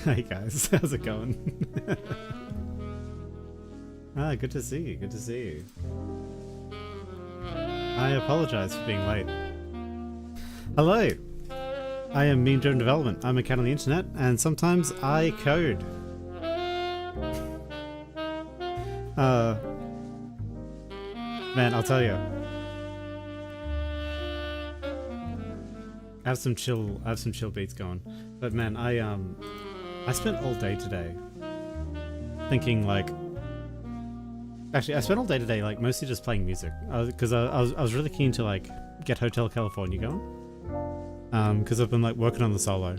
Hey guys, how's it going? Ah, good to see you, good to see you. I apologize for being late. Hello! I am Mean Driven Development. I'm a cat on the internet, and sometimes I code. Man, I'll tell you. I have some chill beats going. But man, I spent all day today thinking like... Actually, I spent all day today like mostly just playing music. Because I was really keen to like get Hotel California going. Because I've been like working on the solo.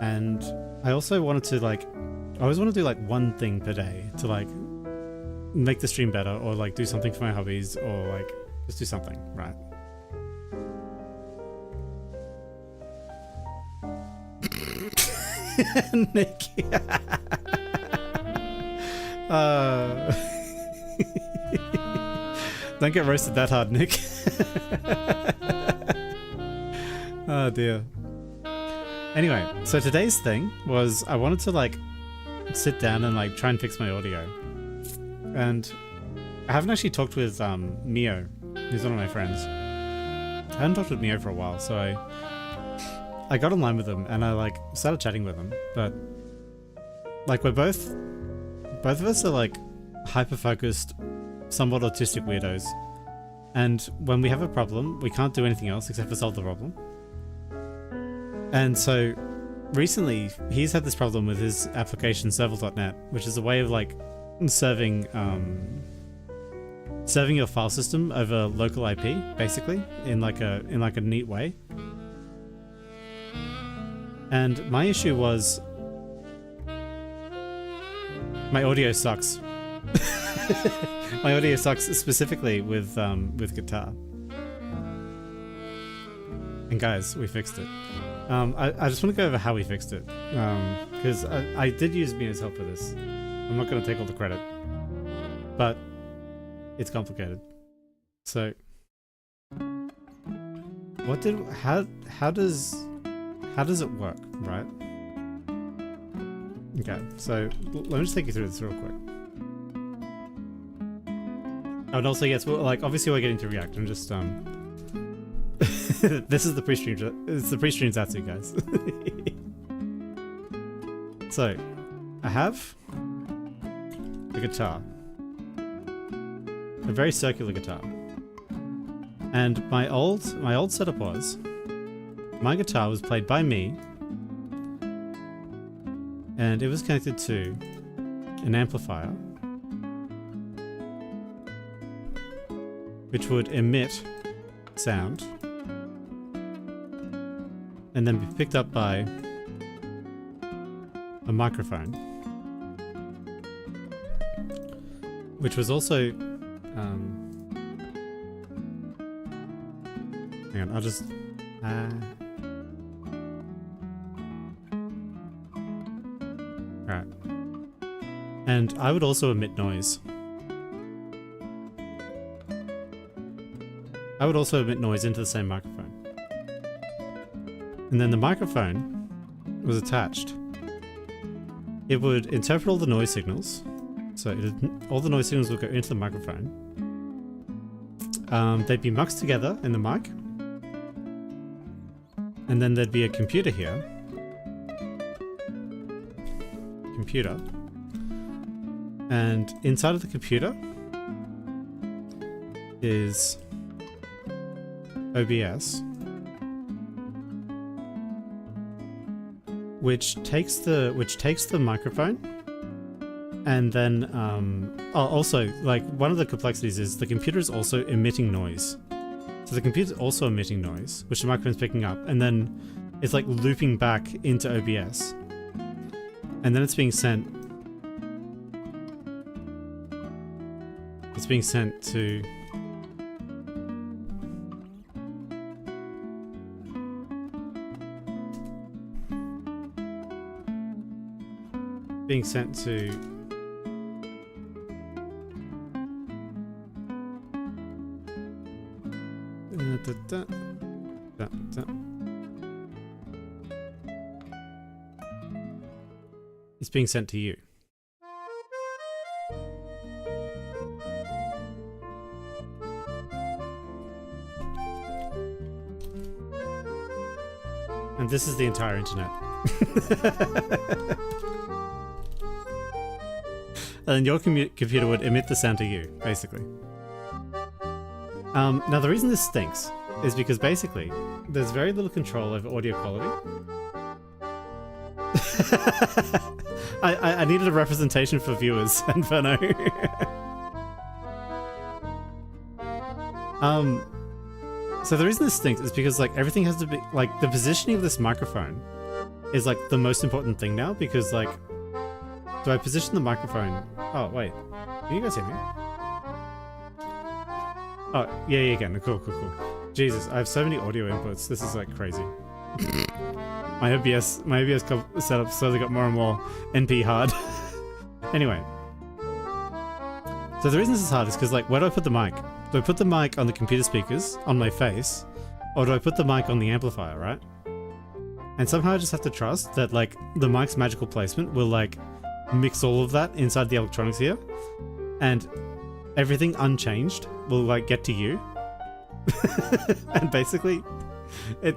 And I also wanted to like... I always want to do like one thing per day to like make the stream better, or like do something for my hobbies, or like just do something, right? Nick. Don't get roasted that hard, Nick. Oh dear. Anyway, so today's thing was I wanted to like sit down and like try and fix my audio. And I haven't actually talked with Mio, who's one of my friends. I hadn't talked with Mio for a while, so I got online with him and I like started chatting with him. But like both of us are like hyper-focused, somewhat autistic weirdos. And when we have a problem, we can't do anything else except for solve the problem. And so recently he's had this problem with his application serval.net, which is a way of like serving your file system over local IP, basically, in like a neat way. And my issue was my audio sucks. My audio sucks specifically with guitar. And guys, we fixed it. I just want to go over how we fixed it, because I did use Mia's help for this. I'm not going to take all the credit, but it's complicated. So, how does it work, right? Okay, so let me just take you through this real quick. Oh, and also yes, well, like obviously we're getting to React. I'm just this is the pre-stream. It's the pre-stream Zatsu, guys. So, I have the guitar, a very circular guitar, and my old setup was my guitar was played by me, and it was connected to an amplifier, which would emit sound, and then be picked up by a microphone, which was also hang on, I'll just right. And I would also emit noise. I would also emit noise into the same microphone. And then the microphone was attached. It would interpret all the noise signals. So all the noise signals would go into the microphone. They'd be muxed together in the mic. And then there'd be a computer here. Computer. And inside of the computer is OBS, which takes the microphone, and then also like one of the complexities is the computer is also emitting noise. So the computer's also emitting noise, which the microphone's picking up, and then it's like looping back into OBS, and then it's being sent to being sent to you. And this is the entire internet. And then your computer would emit the sound to you, basically. Now the reason this stinks is because basically there's very little control over audio quality. I needed a representation for viewers, Inferno. So the reason this stinks is because like everything has to be like the positioning of this microphone is like the most important thing now, because like do I position the microphone? Oh wait, can you guys hear me? Oh yeah, you can. Cool. Jesus, I have so many audio inputs. This is like crazy. My OBS setup slowly got more and more NP hard. Anyway, so the reason this is hard is because like where do I put the mic? Do I put the mic on the computer speakers on my face, or do I put the mic on the amplifier, right? And somehow I just have to trust that like the mic's magical placement will like mix all of that inside the electronics here, and everything unchanged will like get to you. And basically it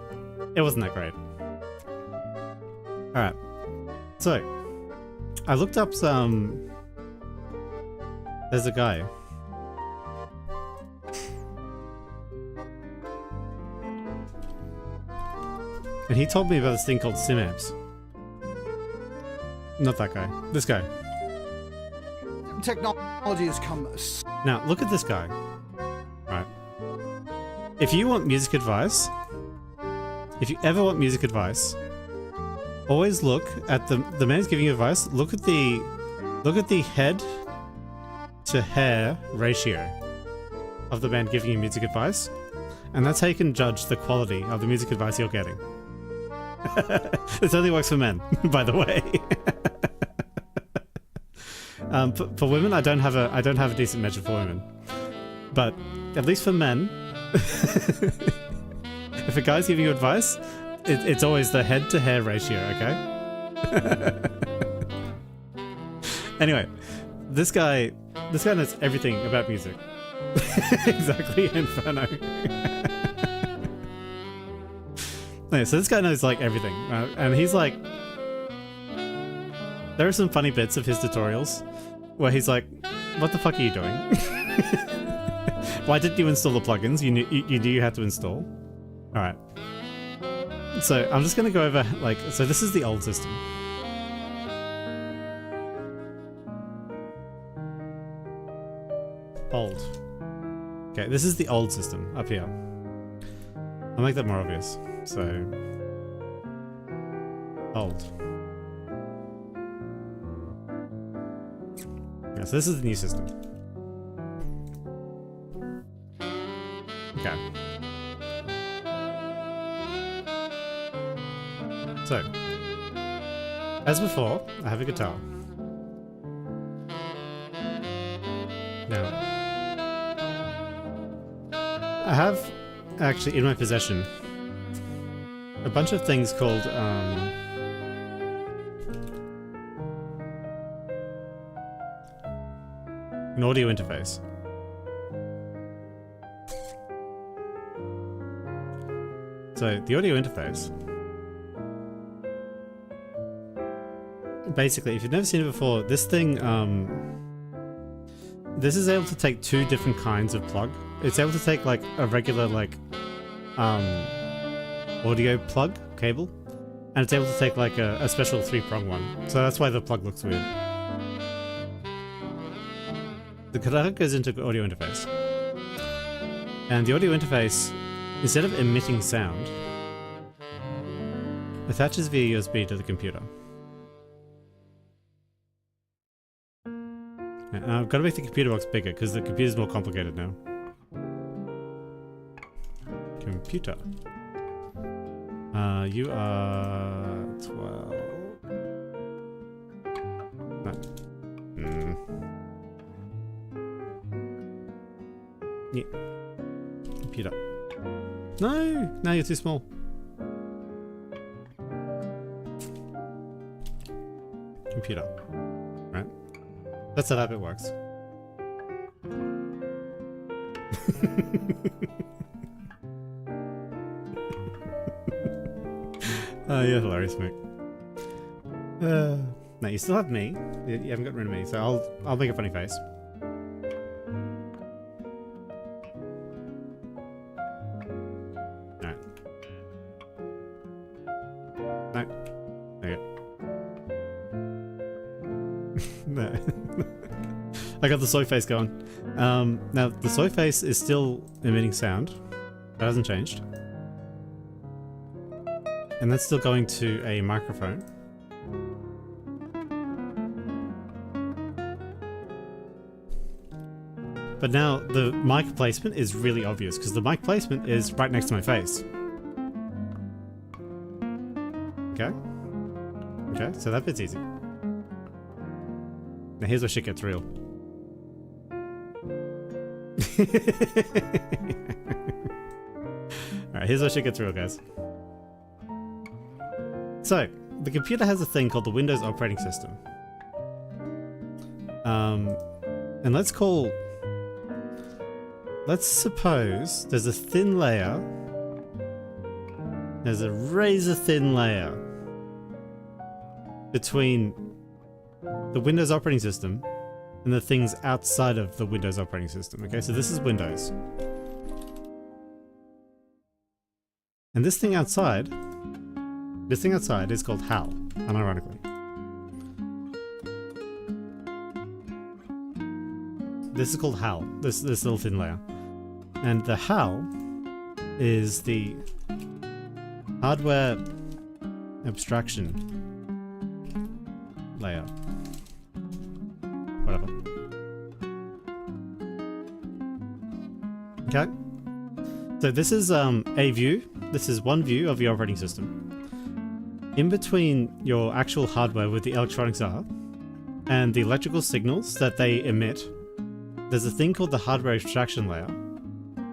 wasn't that great. Alright, so I looked up some, there's a guy and he told me about this thing called 𝐒𝐸𝐚𝐥. Not that guy. This guy. Technology has come. Now, look at this guy. Right. If you want music advice, if you ever want music advice, always look at the man who's giving you advice. Look at the head to hair ratio of the man giving you music advice, and that's how you can judge the quality of the music advice you're getting. This only works for men, by the way. For women, I don't have a decent measure for women, but at least for men, if a guy's giving you advice, it's always the head to hair ratio. Okay. Anyway, this guy knows everything about music. Exactly, Inferno. Anyway, so this guy knows like everything, and he's like, there are some funny bits of his tutorials where he's like, what the fuck are you doing? Why didn't you install the plugins you knew you had to install? Alright. So I'm just gonna go over, like, so this is the old system. Old. Okay, this is the old system up here. I'll make that more obvious. So, old. Yeah, so this is the new system. Okay. So, as before, I have a guitar. Now, I have actually in my possession a bunch of things called an audio interface. So the audio interface, basically, if you've never seen it before, this thing, this is able to take two different kinds of plug. It's able to take like a regular like audio plug cable, and it's able to take like a special 3-prong one. So that's why the plug looks weird. The guitar goes into the audio interface, and the audio interface, instead of emitting sound, attaches via USB to the computer. And I've got to make the computer box bigger because the computer's more complicated now. Computer. You are 12. No. Yeah. Computer. No! No, you're too small. computer, right? That's how that bit works. Oh, you're hilarious, mate. No, you still have me. You haven't gotten rid of me, so I'll make a funny face. Alright. No. Okay. No. I got the soy face going. Now, the soy face is still emitting sound. That hasn't changed. And that's still going to a microphone. But now the mic placement is really obvious because the mic placement is right next to my face. Okay. Okay, so that bit's easy. Now here's where shit gets real. Alright, here's where shit gets real, guys. So, the computer has a thing called the Windows operating system. And let's suppose there's a thin layer. There's a razor thin layer between the Windows operating system and the things outside of the Windows operating system. Okay, so this is Windows. And this thing outside is called HAL, unironically. This is called HAL, this little thin layer. And the HAL is the hardware abstraction layer. Whatever. Okay. So this is a view. This is one view of your operating system. In between your actual hardware where the electronics are and the electrical signals that they emit, there's a thing called the hardware abstraction layer,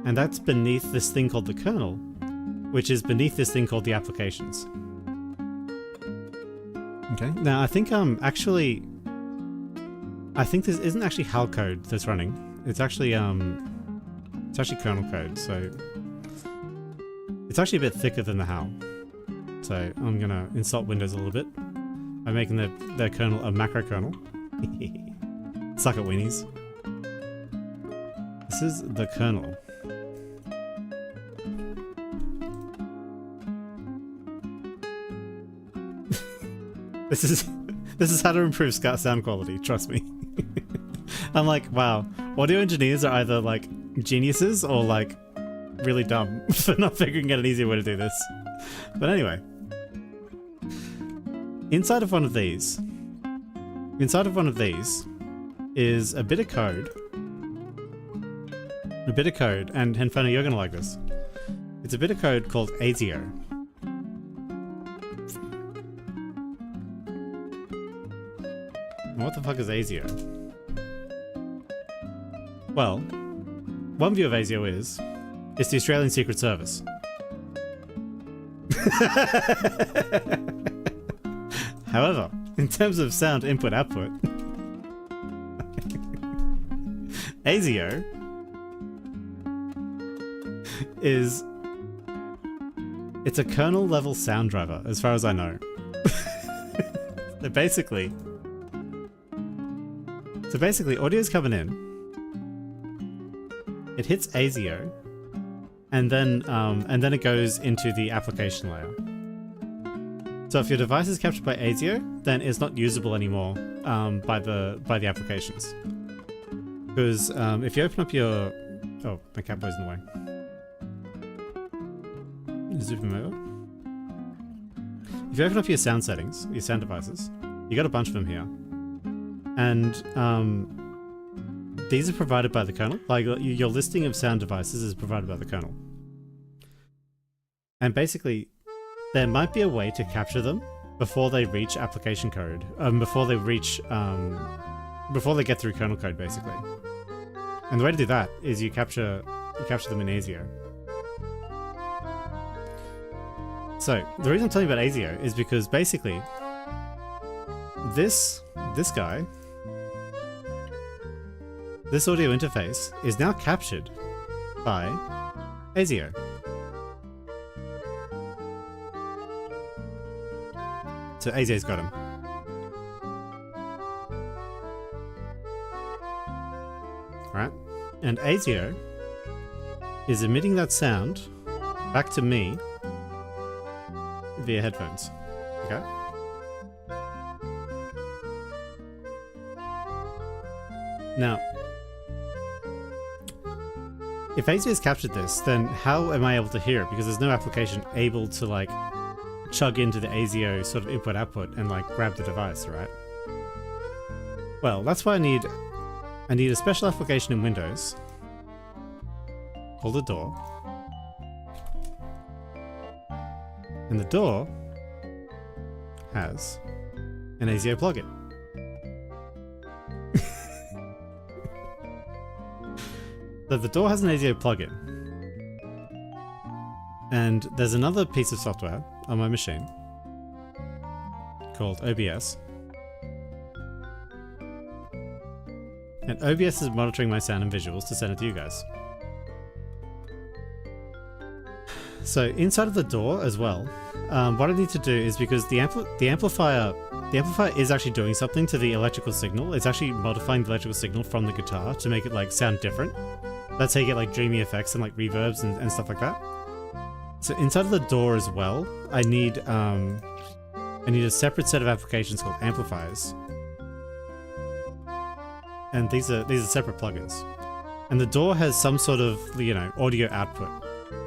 and that's beneath this thing called the kernel, which is beneath this thing called the applications. Okay, now I think I think this isn't actually HAL code that's running. It's actually kernel code, so it's actually a bit thicker than the HAL. So I'm gonna insult Windows a little bit by making their kernel a macro kernel. Suck it, weenies. This is the kernel. This is how to improve sound quality, trust me. I'm like, wow, audio engineers are either like geniuses or like really dumb for not figuring out an easier way to do this. But anyway, inside of one of these is a bit of code. And Henfona, you're gonna like this. It's a bit of code called 𝐒𝐤𝐢𝐚𝐥. What the fuck is 𝐒𝐤𝐢𝐚𝐥? Well, one view of 𝐒𝐤𝐢𝐚𝐥 is it's the Australian Secret Service. However, in terms of sound input-output, 𝐒𝐤𝐢𝐚𝐥 it's a kernel level sound driver, as far as I know. So basically, audio's coming in, it hits 𝐒𝐤𝐢𝐚𝐥, and then it goes into the application layer. So if your device is captured by 𝐒𝐤𝐢𝐚𝐥, then it's not usable anymore by the applications. Because if you open up your... Oh, my cat boy's in the way. Zoom him over. If you open up your sound settings, your sound devices, you got a bunch of them here. And these are provided by the kernel. Like your listing of sound devices is provided by the kernel. And basically, there might be a way to capture them before they reach application code. Before they get through kernel code, basically. And the way to do that is you capture them in 𝐒𝐤𝐢𝐚𝐥. So, the reason I'm telling you about 𝐒𝐤𝐢𝐚𝐥 is because basically, this guy, this audio interface is now captured by 𝐒𝐤𝐢𝐚𝐥. So 𝐒𝐤𝐢𝐚𝐥's got him. Right? And 𝐒𝐤𝐢𝐚𝐥 is emitting that sound back to me via headphones. Okay? Now, if 𝐒𝐤𝐢𝐚𝐥 has captured this, then how am I able to hear it? Because there's no application able to like chug into the 𝐒𝐤𝐢𝐚𝐥 sort of input-output and like grab the device, right? Well, that's why I need a special application in Windows called a door. And the door has an 𝐒𝐤𝐢𝐚𝐥 plugin. So the door has an 𝐒𝐤𝐚𝐥 plugin. And there's another piece of software on my machine called OBS. And OBS is monitoring my sound and visuals to send it to you guys. So inside of the door as well, what I need to do is, because the amplifier is actually doing something to the electrical signal. It's actually modifying the electrical signal from the guitar to make it like sound different. That's how you get like dreamy effects and like reverbs and stuff like that. So inside of the door as well, I need a separate set of applications called amplifiers. And these are separate plugins. And the door has some sort of, you know, audio output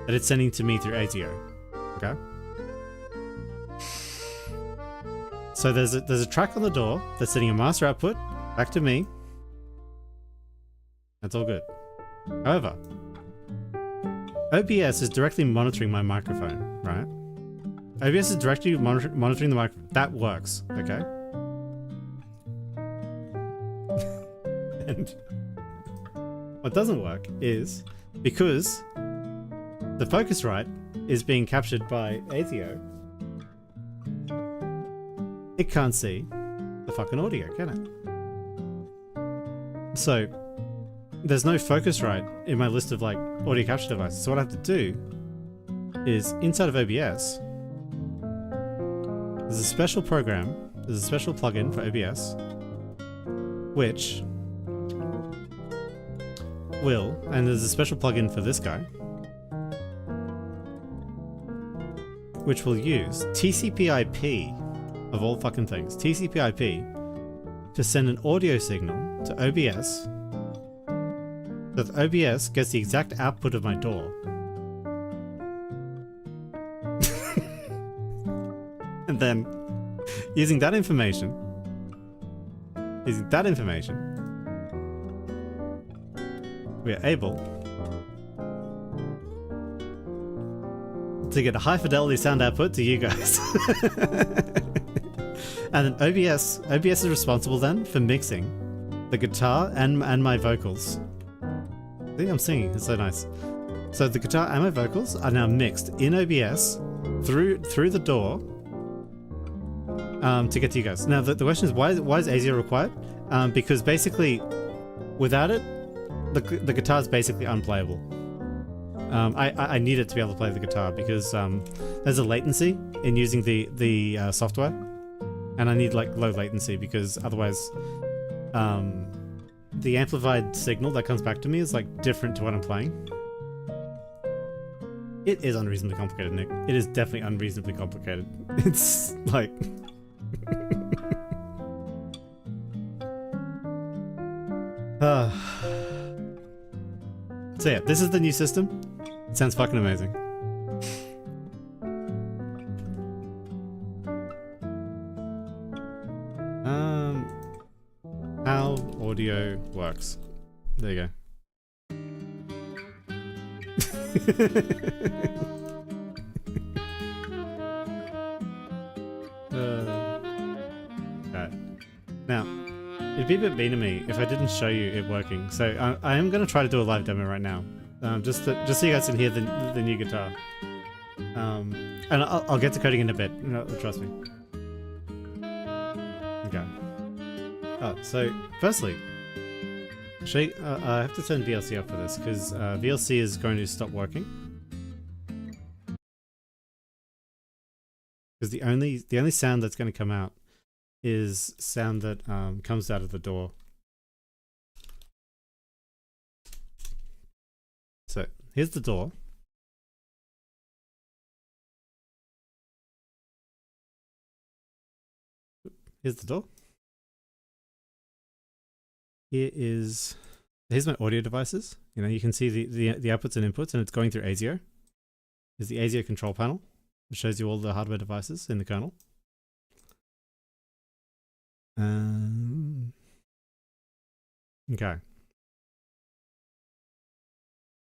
that it's sending to me through 𝐒𝐤𝐚𝐥. Okay? So there's a track on the door that's sending a master output back to me. That's all good. However, OBS is directly monitoring my microphone, right? OBS is directly monitoring the microphone. That works, okay? And what doesn't work is because the Focusrite is being captured by 𝐒𝐤𝐚𝐥, it can't see the fucking audio, can it? So there's no Focusrite in my list of like audio capture devices. So what I have to do is, inside of OBS, there's a special program, there's a special plugin for OBS, which will, and there's a special plugin for this guy, which will use TCP/IP, of all fucking things, TCP/IP, to send an audio signal to OBS, so that OBS gets the exact output of my door. And then, using that information, we are able to get a high fidelity sound output to you guys. And then OBS is responsible then for mixing the guitar and my vocals. See, I'm singing, it's so nice. So the guitar and my vocals are now mixed in OBS through the door to get to you guys. Now the question is, why is 𝐒𝐤𝐚𝐥 required? Because basically, without it, the guitar is basically unplayable. I need it to be able to play the guitar because there's a latency in using the software, and I need like low latency because otherwise the amplified signal that comes back to me is like different to what I'm playing. It is unreasonably complicated, Nick. It is definitely unreasonably complicated. It's like so yeah, this is the new system. It sounds fucking amazing. How audio works. There you go. Right. Now, it'd be a bit mean of me if I didn't show you it working. So I am going to try to do a live demo right now, just so you guys can hear the new guitar. And I'll get to coding in a bit. No, trust me. Okay. Oh, so firstly, I have to turn VLC off for this because VLC is going to stop working. Because the only sound that's going to come out is sound that comes out of the door. So here's the door. Here's the door. Here's my audio devices. You know, you can see the outputs and inputs, and it's going through 𝐒𝐈O. Here's the 𝐒𝐈O control panel. It shows you all the hardware devices in the kernel. Okay.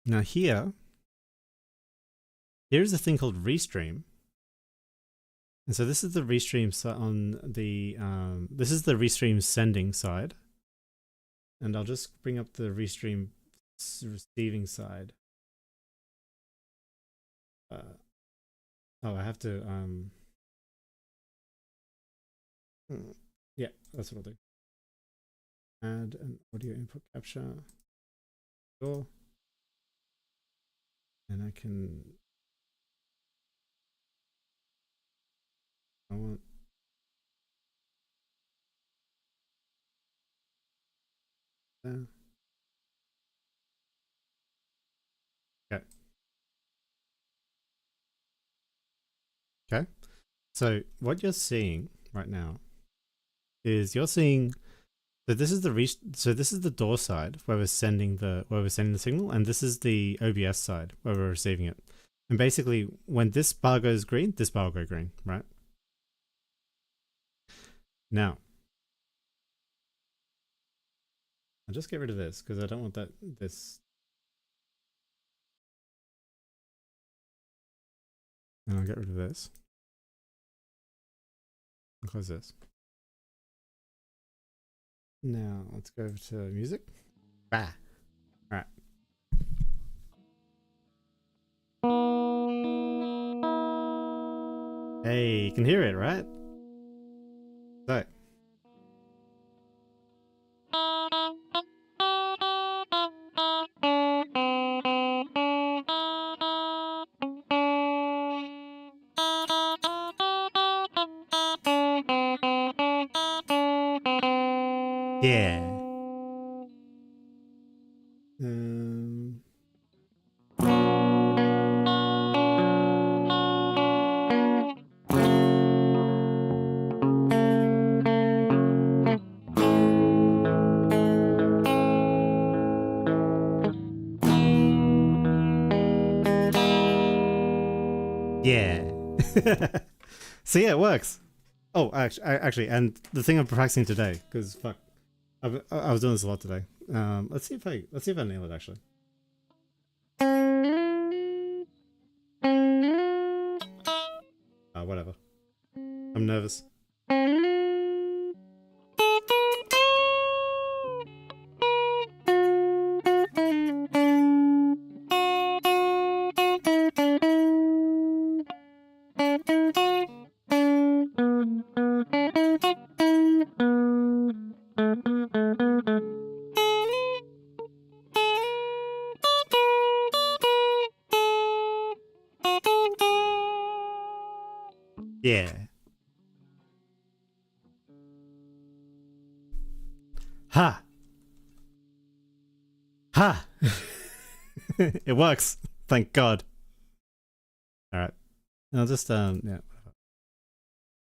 Now here's a thing called restream. And so this is the restream on the this is the restream sending side. And I'll just bring up the restream receiving side. Oh, I have to yeah, that's what I'll do. Add an audio input capture. Door. And I can there. Okay. Okay. So what you're seeing right now is you're seeing that this is the door side where we're sending the signal, and this is the OBS side where we're receiving it. And basically, when this bar goes green, this bar will go green, right? Now, I'll just get rid of this because I don't want this. And I'll get rid of this. I'll close this. Now, let's go over to music. Bah. All right. Hey, you can hear it, right? So. Yeah. Yeah. So yeah, it works. Oh, actually, and the thing I'm practicing today, because fuck, I was doing this a lot today. Let's see if I nail it actually. Whatever. I'm nervous. Yeah. Ha! Ha! It works. Thank God. Alright. I'll just, yeah.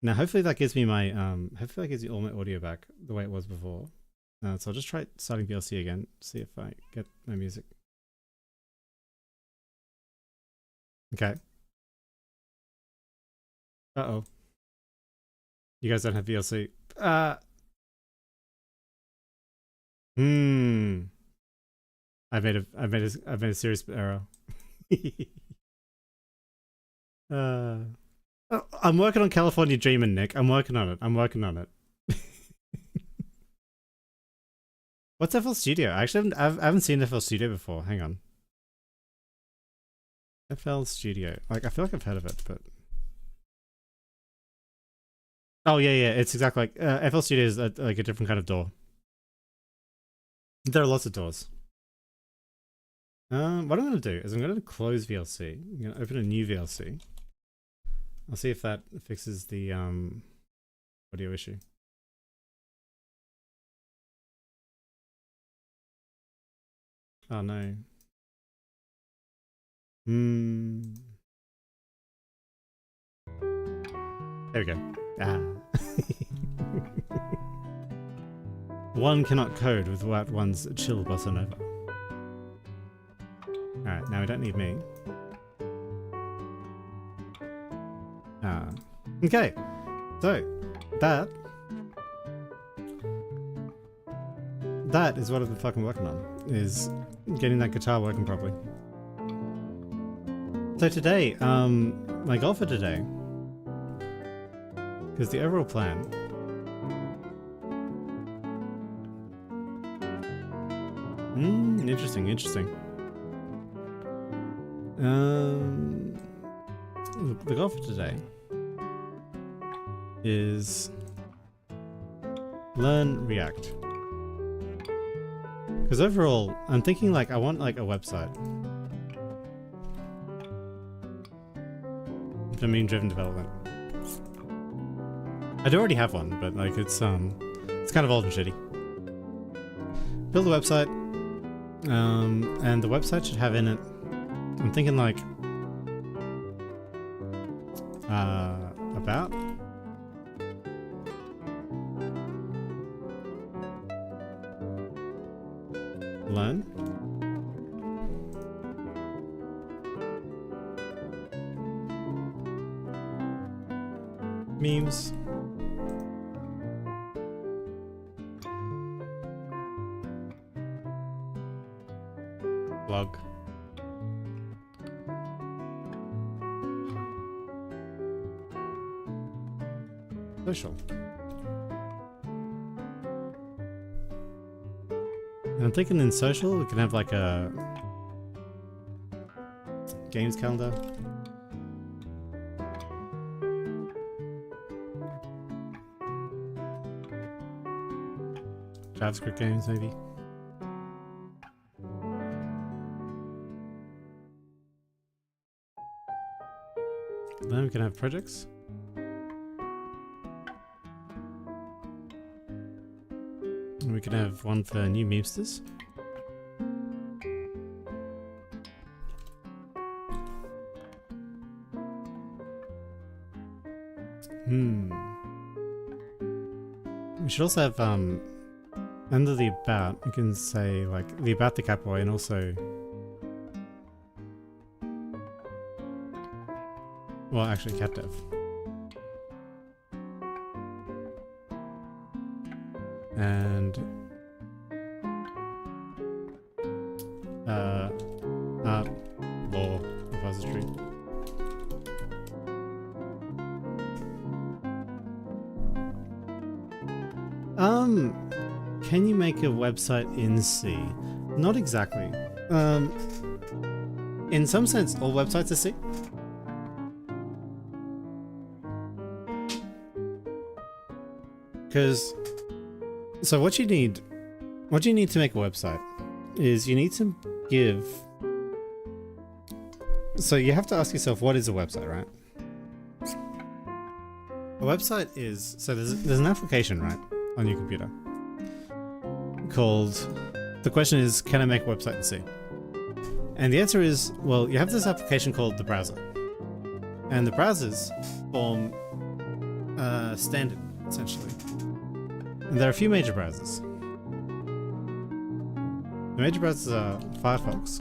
Now, hopefully that gives me my, hopefully that gives me all my audio back the way it was before. So I'll just try starting VLC again, see if I get my music. Okay. Uh-oh. You guys don't have VLC. I've made a serious error. I'm working on California Dreamin', Nick. I'm working on it. What's FL Studio? I haven't seen FL Studio before. Hang on. FL Studio. Like, I feel like I've heard of it, but Oh yeah, yeah. It's exactly like FL Studio is like a different kind of door. There are lots of doors. What I'm going to do is I'm going to close VLC. I'm going to open a new VLC. I'll see if that fixes the audio issue. Oh no. There we go. Ah. One cannot code without one's chill button over. Alright, now we don't need me. Okay, so that is what I've been fucking working on, is getting that guitar working properly. So today, my goal for today, because the overall plan interesting. The goal for today is learn React. Because overall, I'm thinking like I want like a website for meme-driven development. I do already have one, but like it's kind of old and shitty. Build a website, and the website should have in it, I'm thinking like about learn memes blog social. And I'm thinking in social we can have like a games calendar. JavaScript games maybe. Then we can have projects. And we can have one for new memesters. We should also have under the about, you can say like the about the capital and also, well actually cat dev. And art, law, repository. Can you make a website in C? Not exactly. In some sense, all websites are C. Because, so what you need to make a website is you need to give, so you have to ask yourself, what is a website, right? A website is, so there's an application, right, on your computer called, the question is, can I make a website in C? And the answer is, well, you have this application called the browser. And the browsers form standard, essentially. And there are a few major browsers. The major browsers are Firefox,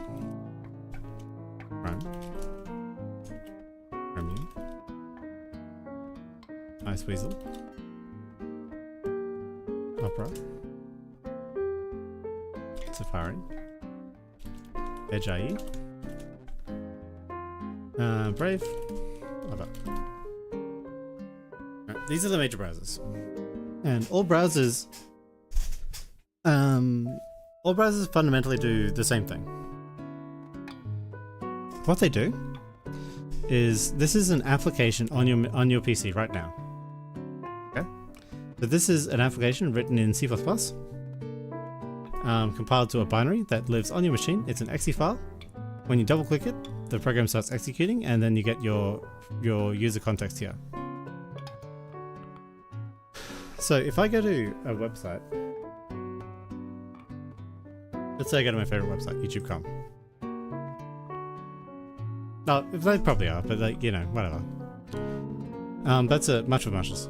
Chrome, Chromium, Iceweasel, Opera, Safari, Edge IE, Brave, other. Right, these are the major browsers. And all browsers fundamentally do the same thing. What they do is, this is an application on your PC right now. Okay? So this is an application written in C++, compiled to a binary that lives on your machine. It's an exe file. When you double click it, the program starts executing, and then you get your user context here. So if I go to a website, let's say I go to my favorite website, YouTube.com. No, they probably are, but like, you know, whatever. That's a much of muchness.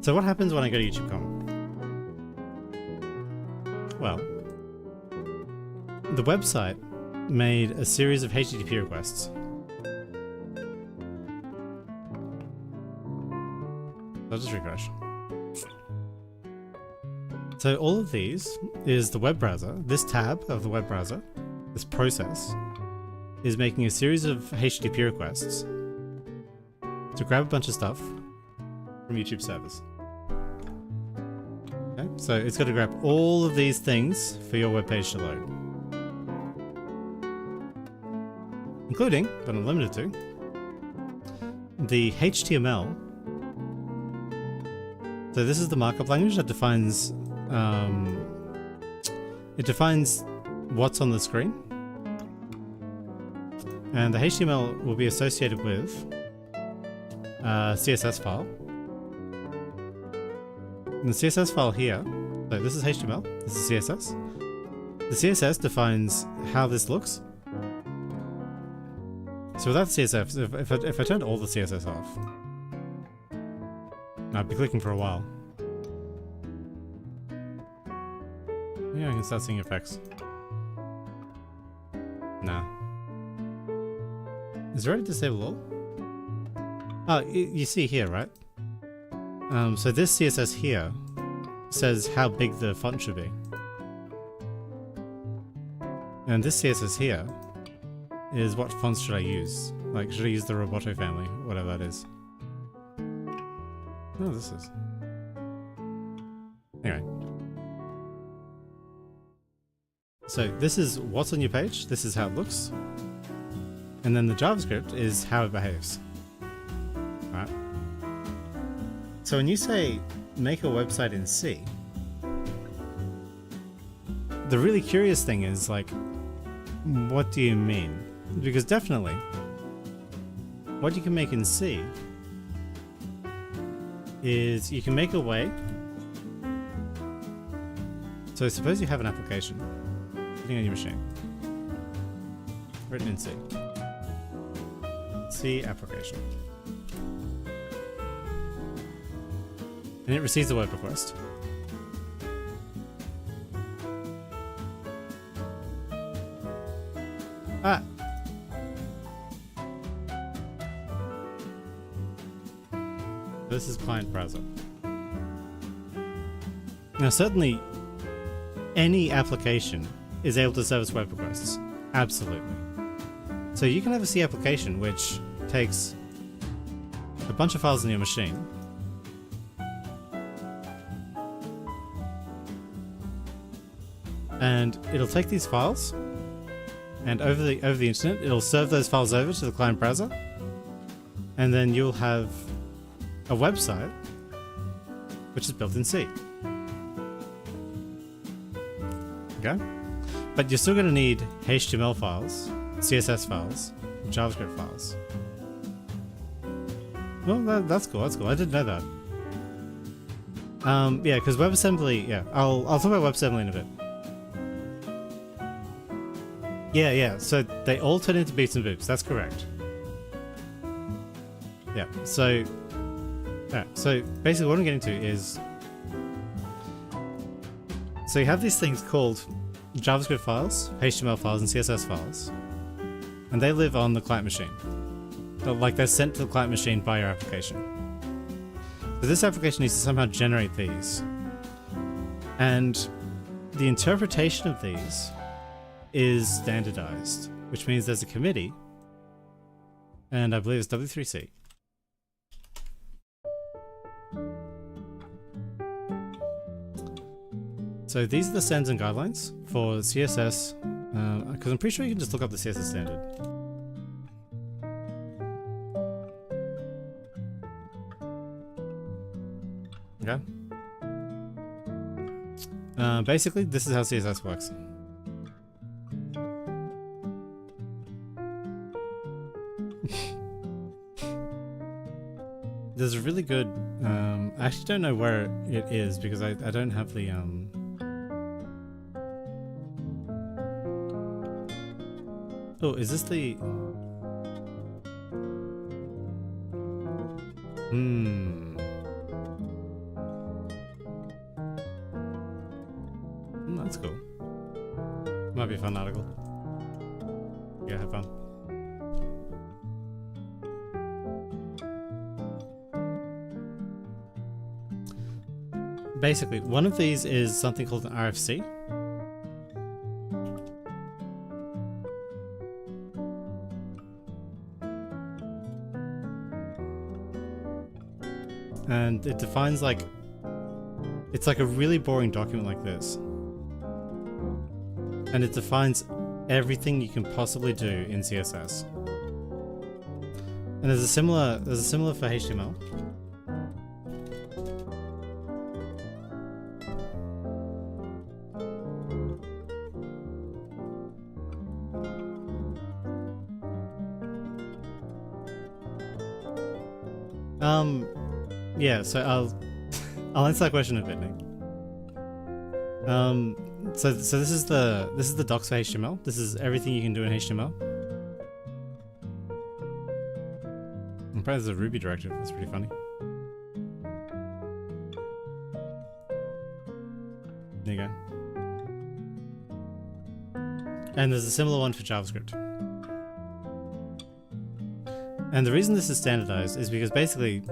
So what happens when I go to YouTube.com? Well, the website made a series of HTTP requests. I'll just refresh. So all of these is the web browser. This tab of the web browser, this process, is making a series of HTTP requests to grab a bunch of stuff from YouTube servers. Okay, so it's got to grab all of these things for your web page to load. Including, but not limited to, the HTML. So this is the markup language that defines it defines what's on the screen. And the HTML will be associated with a CSS file. And the CSS file here, so this is HTML, this is CSS. The CSS defines how this looks. So without CSS, if I turned all the CSS off, I'd be clicking for a while. Yeah, I can start seeing effects. Nah. Is it ready to disable all? Oh, you see here, right? So this CSS here says how big the font should be. And this CSS here is what fonts should I use? Like, should I use the Roboto family? Whatever that is. Oh, this is. Anyway. So this is what's on your page, this is how it looks. And then the JavaScript is how it behaves. Right? So when you say make a website in C, the really curious thing is like, what do you mean? Because definitely, what you can make in C is you can make a way. So suppose you have an application sitting on your machine, written in C. C application. And it receives a web request. Ah! This is client browser. Now certainly, any application is able to service web requests. Absolutely. So you can have a C application which takes a bunch of files on your machine, and it'll take these files, and over the internet, it'll serve those files over to the client browser, and then you'll have a website which is built in C. Okay? But you're still going to need HTML files, CSS files, JavaScript files. Well, that's cool. That's cool. I didn't know that. Yeah, because WebAssembly. Yeah, I'll talk about WebAssembly in a bit. Yeah. So they all turn into beeps and boops. That's correct. Yeah. So basically, what I'm getting to is, so you have these things called JavaScript files, HTML files, and CSS files, and they live on the client machine. Like, they're sent to the client machine by your application. So this application needs to somehow generate these, and the interpretation of these is standardized, which means there's a committee, and I believe it's W3C. So these are the standards and guidelines for CSS, because I'm pretty sure you can just look up the CSS standard. Basically, this is how CSS works. There's a really good, I actually don't know where it is because I don't have the, oh, is this the, that's cool. Might be a fun article. Yeah, have fun. Basically, one of these is something called an RFC. And it defines like, it's like a really boring document like this. And it defines everything you can possibly do in CSS. And there's a similar for HTML. Yeah, so I'll answer that question in a bit, Nick. So this is the docs for HTML. This is everything you can do in HTML. And probably there's a Ruby directive. That's pretty funny. There you go. And there's a similar one for JavaScript. And the reason this is standardized is because basically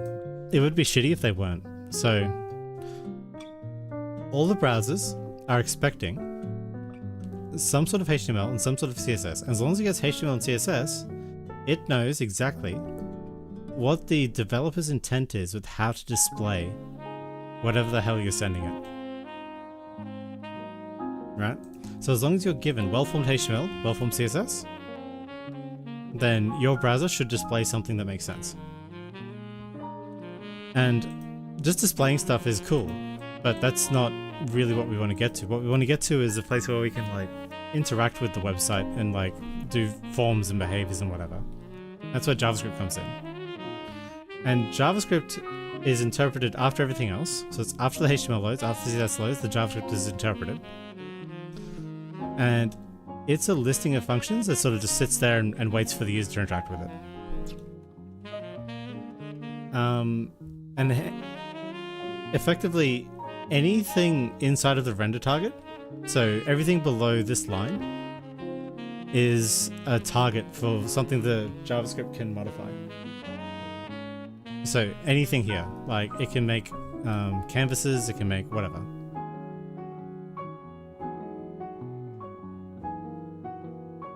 it would be shitty if they weren't. So all the browsers are expecting some sort of HTML and some sort of CSS. As long as it gets HTML and CSS, it knows exactly what the developer's intent is with how to display whatever the hell you're sending it. Right? So as long as you're given well-formed HTML, well-formed CSS, then your browser should display something that makes sense. And just displaying stuff is cool, but that's not really what we want to get to. What we want to get to is a place where we can like interact with the website and like do forms and behaviors and whatever. That's where JavaScript comes in. And JavaScript is interpreted after everything else. So it's after the HTML loads, after the CSS loads, the JavaScript is interpreted. And it's a listing of functions that sort of just sits there and waits for the user to interact with it. And effectively anything inside of the render target, so everything below this line, is a target for something the JavaScript can modify. So anything here, like it can make canvases, it can make whatever.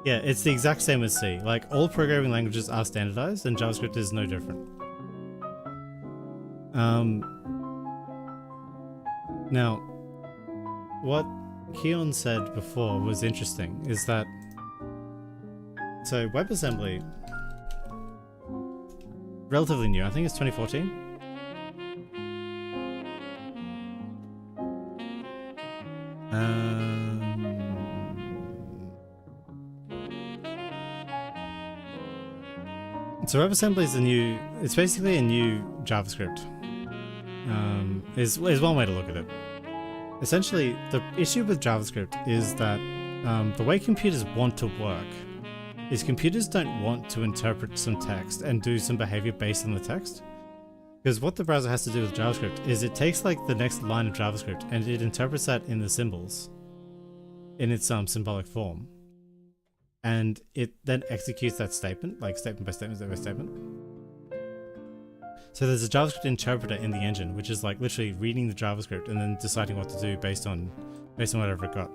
Yeah, it's the exact same as C. Like all programming languages are standardized and JavaScript is no different. Now, what 𝐒𝐤𝐚𝐥 said before was interesting, is that so WebAssembly, relatively new, I think it's 2014. So WebAssembly is it's basically a new JavaScript. Is one way to look at it. Essentially, the issue with JavaScript is that the way computers want to work is computers don't want to interpret some text and do some behavior based on the text. Because what the browser has to do with JavaScript is it takes like the next line of JavaScript and it interprets that in the symbols in its symbolic form. And it then executes that statement, like statement by statement, statement by statement. So there's a JavaScript interpreter in the engine, which is like literally reading the JavaScript and then deciding what to do based on whatever it got.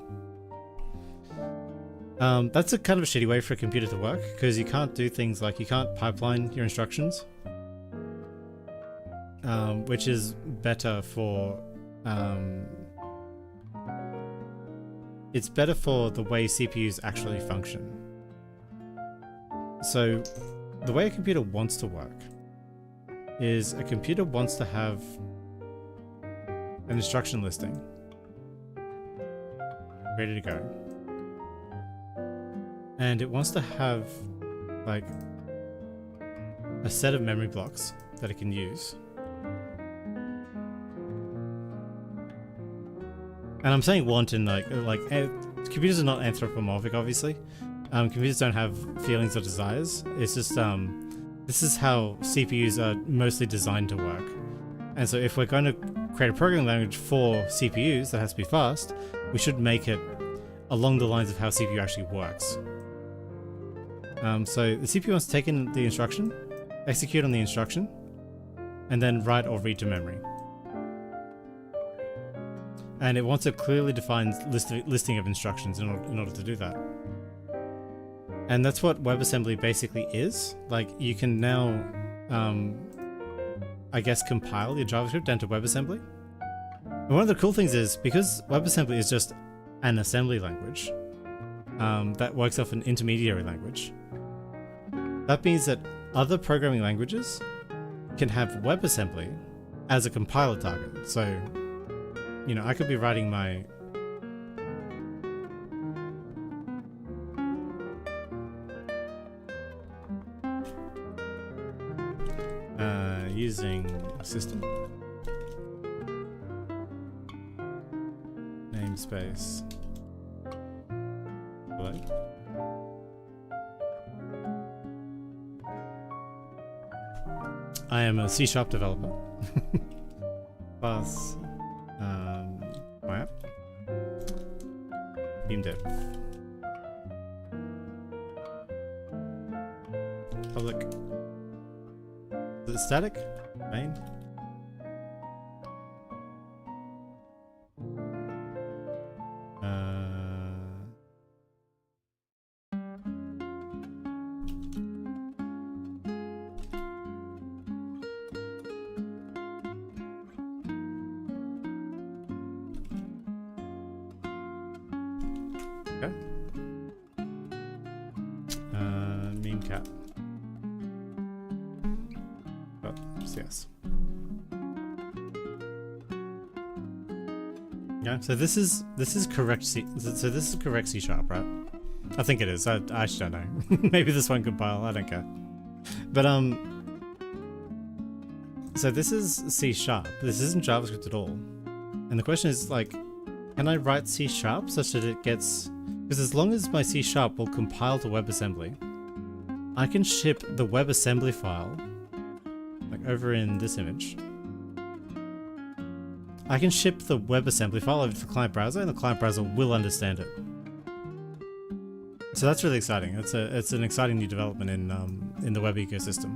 That's a kind of a shitty way for a computer to work, because you can't do things like you can't pipeline your instructions, which is better for it's better for the way CPUs actually function. So the way a computer wants to work is a computer wants to have an instruction listing ready to go. And it wants to have like a set of memory blocks that it can use. And I'm saying want in like computers are not anthropomorphic, obviously. Computers don't have feelings or desires. It's just this is how CPUs are mostly designed to work. And so if we're going to create a programming language for CPUs that has to be fast, we should make it along the lines of how CPU actually works. So the CPU wants to take in the instruction, execute on the instruction, and then write or read to memory. And it wants a clearly defined listing of instructions in order to do that. And that's what WebAssembly basically is. Like, you can now, I guess, compile your JavaScript down to WebAssembly. And one of the cool things is, because WebAssembly is just an assembly language that works off an intermediary language, that means that other programming languages can have WebAssembly as a compiler target. So, you know, I could be writing my using system namespace hello. I am a C# developer. Plus my app team dev public. Is it static? Main? Okay. Meme cat. Oh, yes. Yeah. So this is correct C. So this is correct C#, right? I think it is. I actually don't know. Maybe this won't compile. I don't care. But so this is C#. This isn't JavaScript at all. And the question is, like, can I write C# such that it gets... Because as long as my C# will compile to WebAssembly, I can ship the WebAssembly file, like over in this image. I can ship the WebAssembly file over to the client browser, and the client browser will understand it. So that's really exciting. It's an exciting new development in the web ecosystem.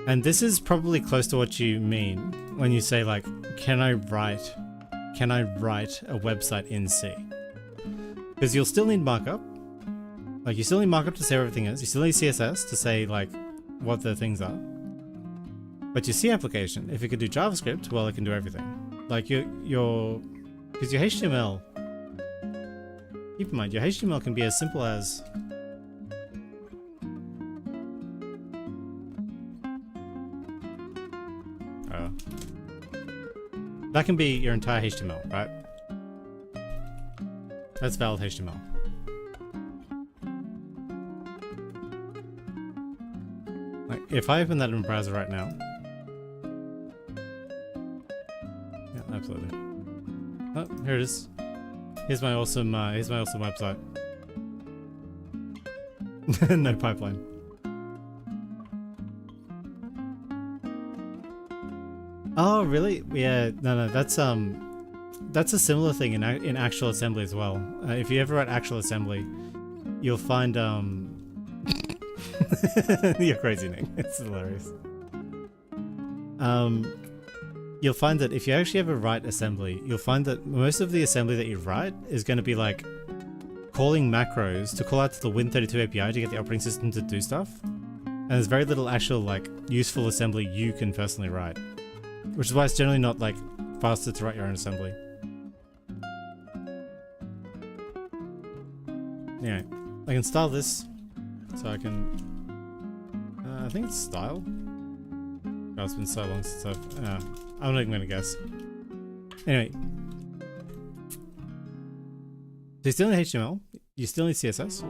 And this is probably close to what you mean when you say, like, can I write a website in C? Because you'll still need markup. Like, you still need markup to say where everything is. You still need CSS to say, like, what the things are. But your C application, if it could do JavaScript, well, it can do everything. Like, because your HTML, keep in mind, your HTML can be as simple as that can be your entire HTML, right? That's valid HTML. Like, if I open that in a browser right now, yeah, absolutely. Oh, here it is. Here's my awesome website. No pipeline. Oh, really? Yeah, no, that's a similar thing in actual assembly as well. If you ever write actual assembly, you'll find you're crazy, Nick. It's hilarious. You'll find that if you actually ever write assembly, you'll find that most of the assembly that you write is going to be like calling macros to call out to the Win32 API to get the operating system to do stuff. And there's very little actual, like, useful assembly you can personally write. Which is why it's generally not, like, faster to write your own assembly. Anyway, I can style this, so I can... I think it's style. Oh, it's been so long since I'm not even gonna guess. Anyway. you still need HTML, you still need CSS,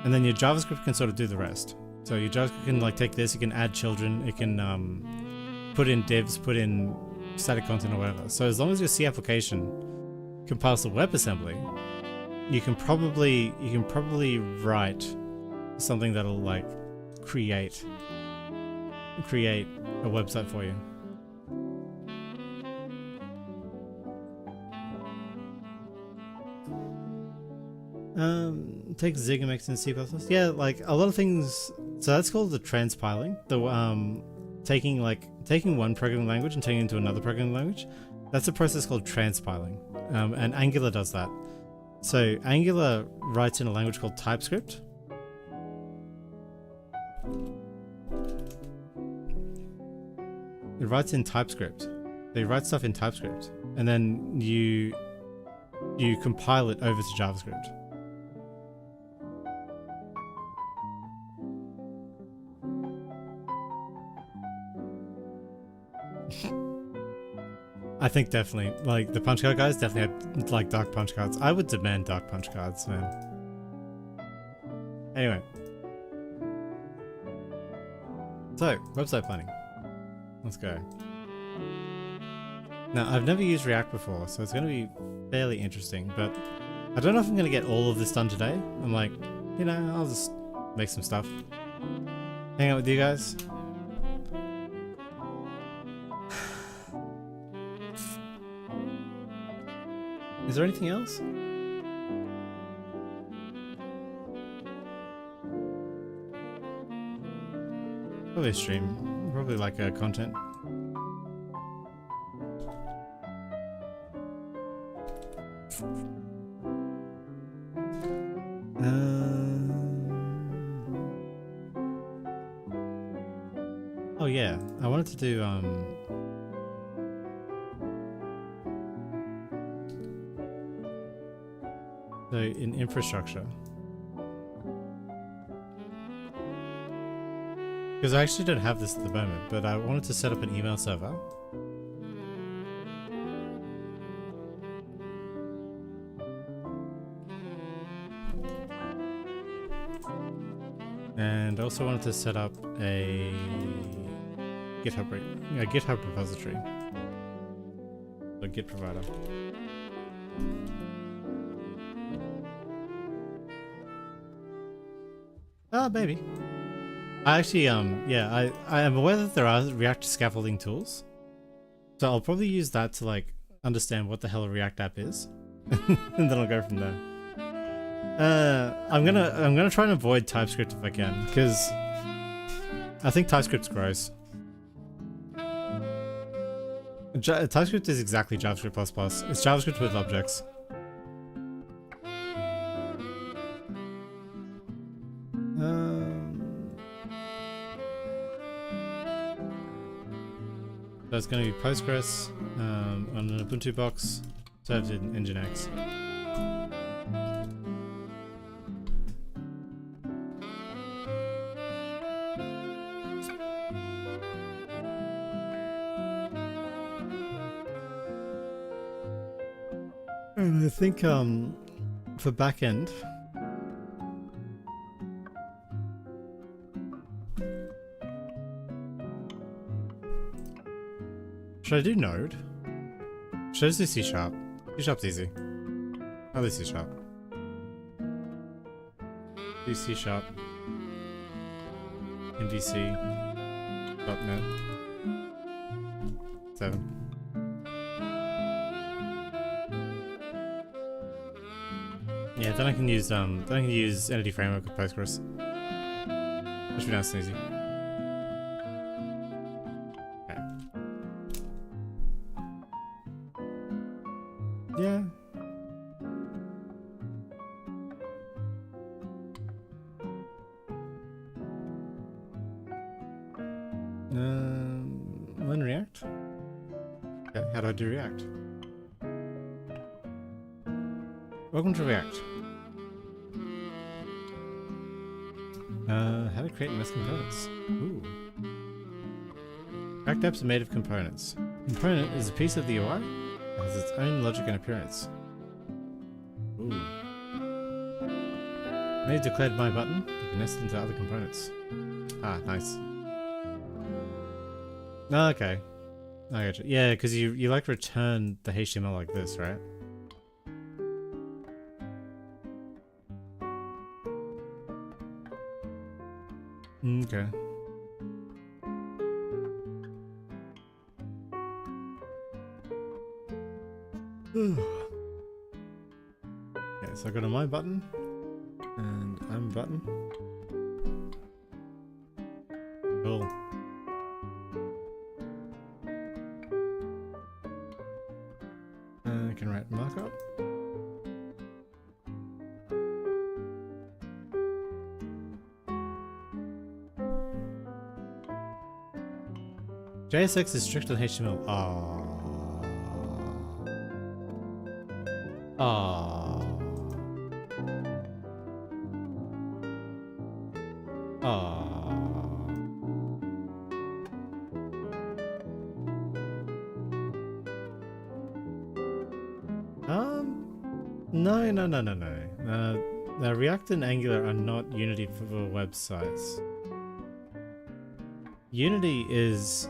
and then your JavaScript can sort of do the rest. So your JavaScript can like take this, it can add children, it can put in divs, put in static content or whatever. So as long as your C application compiles to WebAssembly, you can probably write something that'll like create a website for you. Take 𝐒𝐤 and makes it in C++. Yeah, like a lot of things. So that's called the transpiling. The taking one programming language and taking it into another programming language. That's a process called transpiling, and Angular does that. So Angular writes in a language called TypeScript. It writes in TypeScript. They write stuff in TypeScript, and then you compile it over to JavaScript. I think definitely, like, the punch card guys definitely had, like, dark punch cards. I would demand dark punch cards, man. Anyway. So, website planning. Let's go. Now, I've never used React before, so it's going to be fairly interesting, but I don't know if I'm going to get all of this done today. I'm like, you know, I'll just make some stuff. Hang out with you guys. Is there anything else? Probably a stream. Probably like a content. Oh yeah, I wanted to do so in infrastructure, because I actually don't have this at the moment, but I wanted to set up an email server. And I also wanted to set up a GitHub repository, a Git provider. Maybe. I actually, yeah, I am aware that there are React scaffolding tools, so I'll probably use that to like understand what the hell a React app is, and then I'll go from there. I'm gonna try and avoid TypeScript if I can, because I think TypeScript's gross. TypeScript is exactly JavaScript++. It's JavaScript with objects. So it's going to be Postgres on an Ubuntu box served in 𝐒𝐥. And I think for backend, should I do Node? Should I just do C#? C#'s easy. I'll do C#. Do C#. MVC. .NET. 7. Yeah, then I can use Entity Framework with Postgres. That should be nice and easy. Okay. Yeah. Learn React? Okay, how do I do React? Welcome to React. How to create MS components. Ooh. React apps are made of components. Component is a piece of the UI that has its own logic and appearance. Ooh. When you declared my button, you can nest into other components. Ah, nice. Oh, okay. I gotcha. Yeah, because you like return the HTML like this, right? Okay. Okay, so I got a my button and I'm button. Cool. I can write markup. JSX is strict on HTML. Aww. Aww. Aww. No. React and Angular are not Unity for websites. Unity is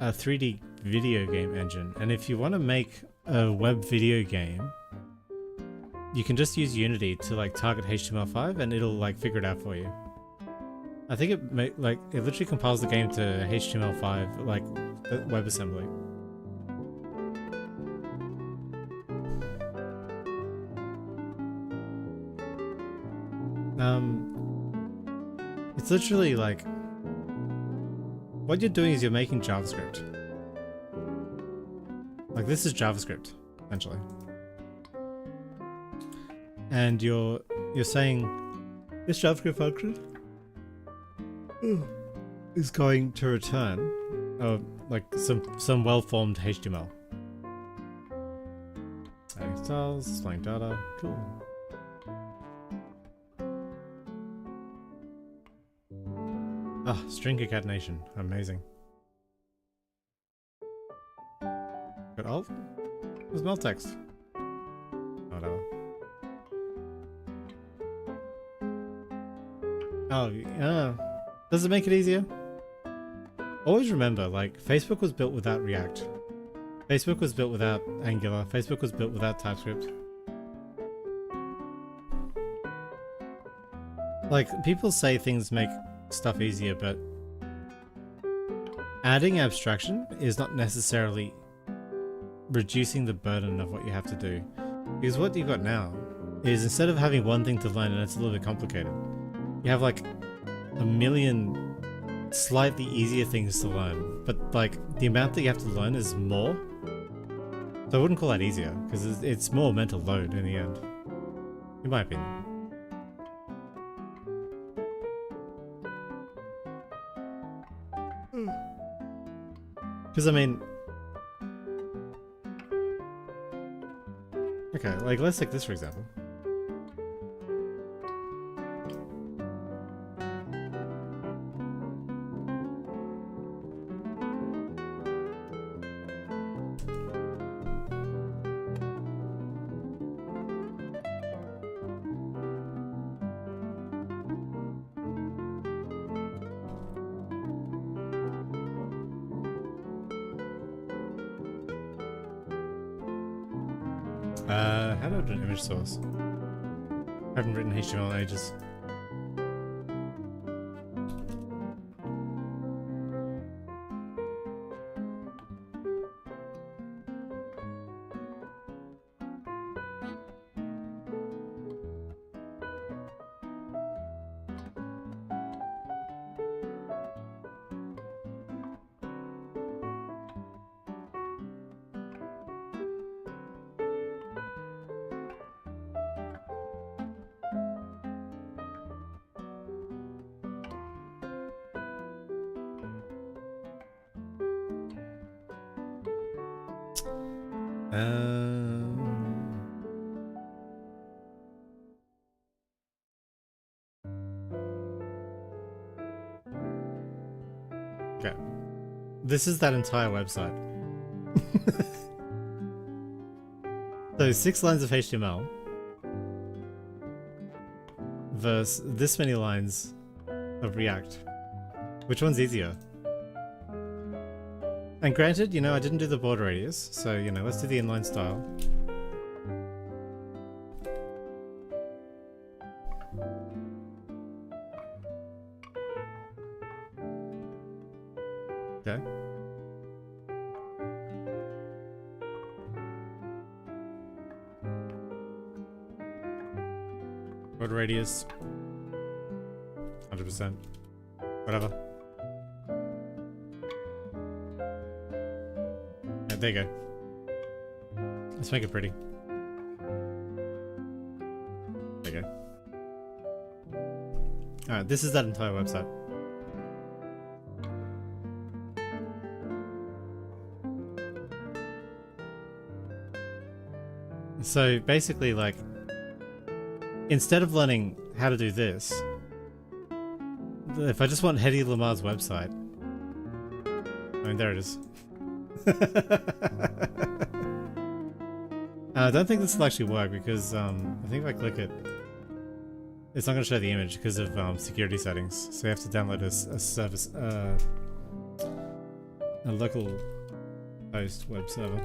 a 3D video game engine, and if you want to make a web video game, you can just use Unity to like target HTML5 and it'll like figure it out for you. I think it it literally compiles the game to HTML5 like WebAssembly. It's literally like what you're doing is you're making JavaScript. Like this is JavaScript, essentially. And you're saying this JavaScript function is going to return like some well-formed HTML. Styles, displaying data, cool. Ah, string concatenation, amazing. Got alt? Where's melt text? Whatever. Oh, yeah. Does it make it easier? Always remember, like, Facebook was built without React. Facebook was built without Angular. Facebook was built without TypeScript. Like, people say things make stuff easier, but adding abstraction is not necessarily reducing the burden of what you have to do. Because what you've got now is instead of having one thing to learn and it's a little bit complicated, you have like a million slightly easier things to learn, but like the amount that you have to learn is more. So I wouldn't call that easier, because it's more mental load in the end, in my opinion. Because I mean, okay, like let's take this for example. How do I do an image source? I haven't written HTML in ages. Okay. This is that entire website. So 6 lines of HTML. versus this many lines of React. Which one's easier? And granted, you know, I didn't do the border radius, so, you know, let's do the inline style. Okay. Border radius. 100%. Whatever. Yeah, there you go. Let's make it pretty. There you go. Alright, this is that entire website. So basically, like, instead of learning how to do this, if I just want Hedy Lamar's website, I mean, there it is. I don't think this will actually work because I think if I click it, it's not going to show the image because of security settings. So you have to download a service, a local host web server.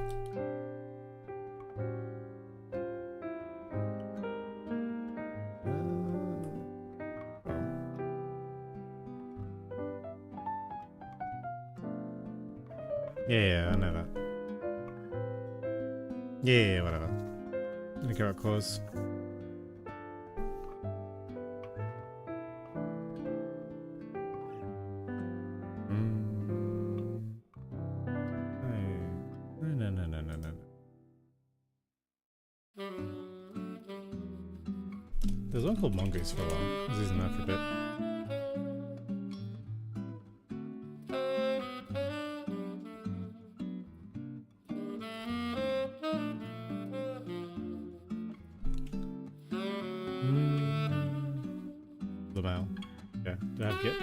Yeah, I know that. Yeah, whatever. Let me go at cause. No. There's one called Mongoose for a while. I was using that for a bit. Yeah, do I have Git?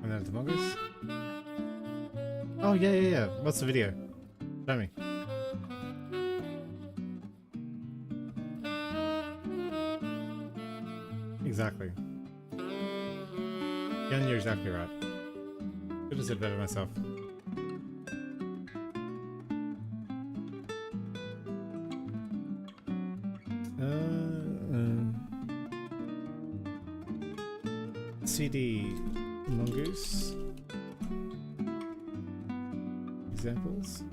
And then the mongoose. Oh yeah. What's the video? Show me. Exactly. Yeah, you're exactly right. Could have said better myself. CD mongoose examples.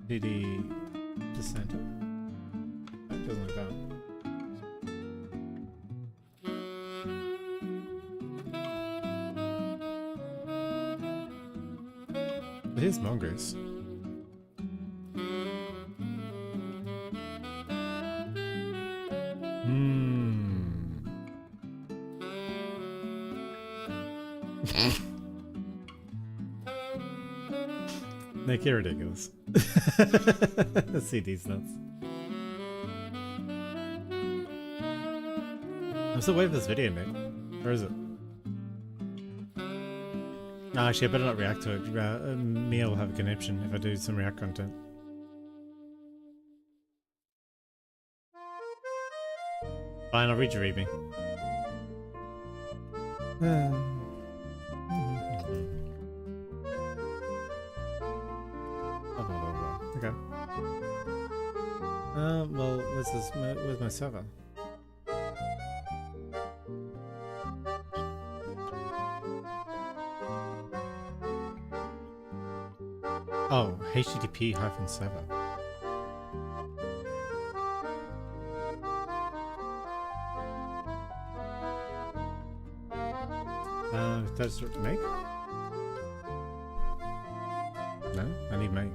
CD dissenter. That doesn't look bad. Here's mongoose. Nick, you're ridiculous. Let's see these nuts. I'm still waiting for this video, Nick. Where is it? No, actually, I better not react to it. Mia will have a conniption if I do some React content. Fine, I'll read your readme. Okay. Well, where's my server? Oh, HTTP-server. That's make? No, I need make.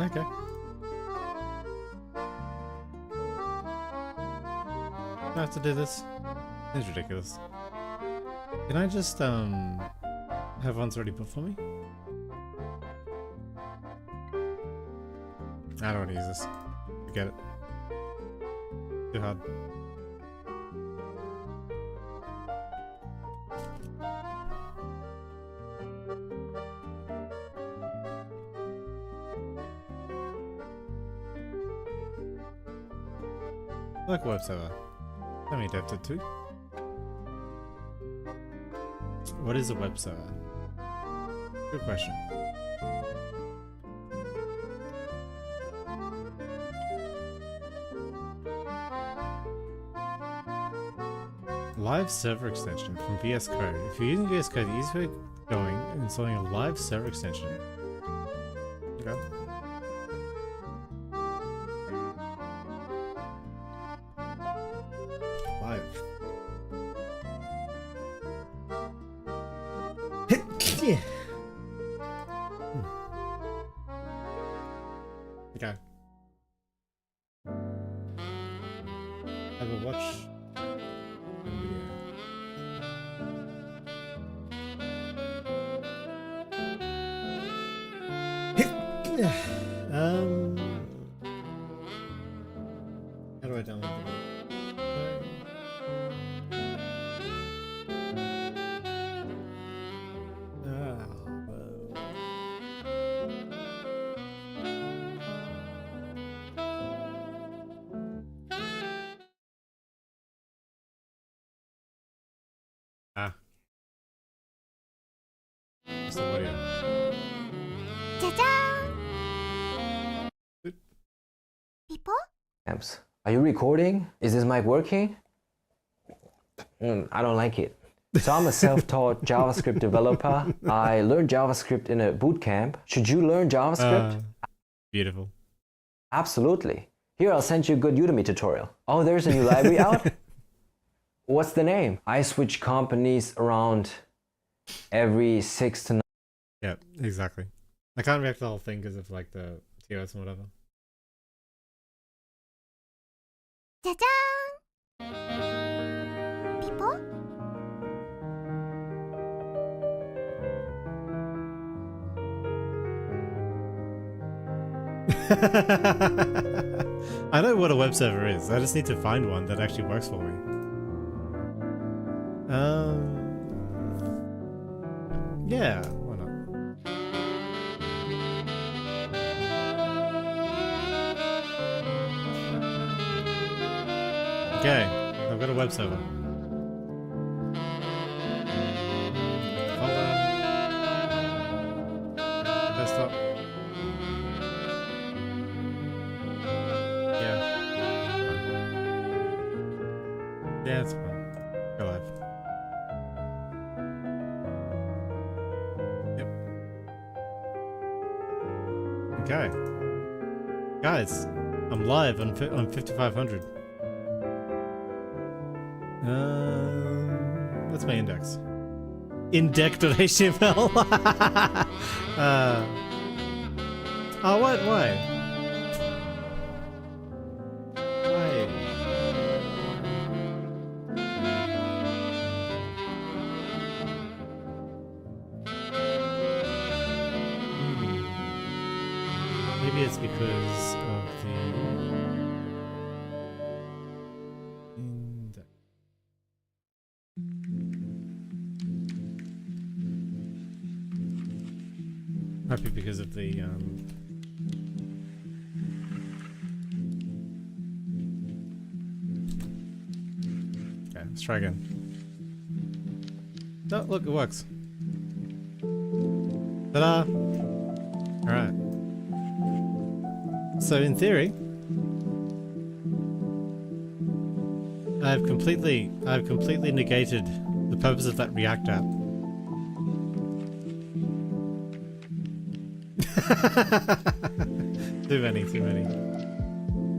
Okay. I have to do this. It's ridiculous. Can I just have ones already put for me? I don't want to use this. Forget it. Too hard. Like web server. How many devs did too? What is a web server? Good question. Live server extension from VS Code. If you're using VS Code, the easiest way going is installing a live server extension. Okay. Live. Yeah. Okay. I will watch one video. How do I download it? Just the audio. People? Are you recording? Is this mic working? I don't like it. So I'm a self-taught JavaScript developer. I learned JavaScript in a boot camp. Should you learn JavaScript? Beautiful. Absolutely. Here, I'll send you a good Udemy tutorial. Oh, there's a new library out? What's the name? I switch companies around every 6 to 9. Yeah, exactly. I can't react to the whole thing because of like the TOS and whatever. People? I know what a web server is. I just need to find one that actually works for me. Yeah, why not? Okay, I've got a web server. Folder. Desktop. Yeah. Yeah, it's fine. Go live. Yep. Okay. Guys, I'm live on 5500. That's my index. Index.html. Oh, what? Why? Why? Maybe it's because of the index. Might be because of the okay, let's try again. Oh, look, it works. Ta-da! Alright. So in theory, I've completely negated the purpose of that React app. Too many, too many.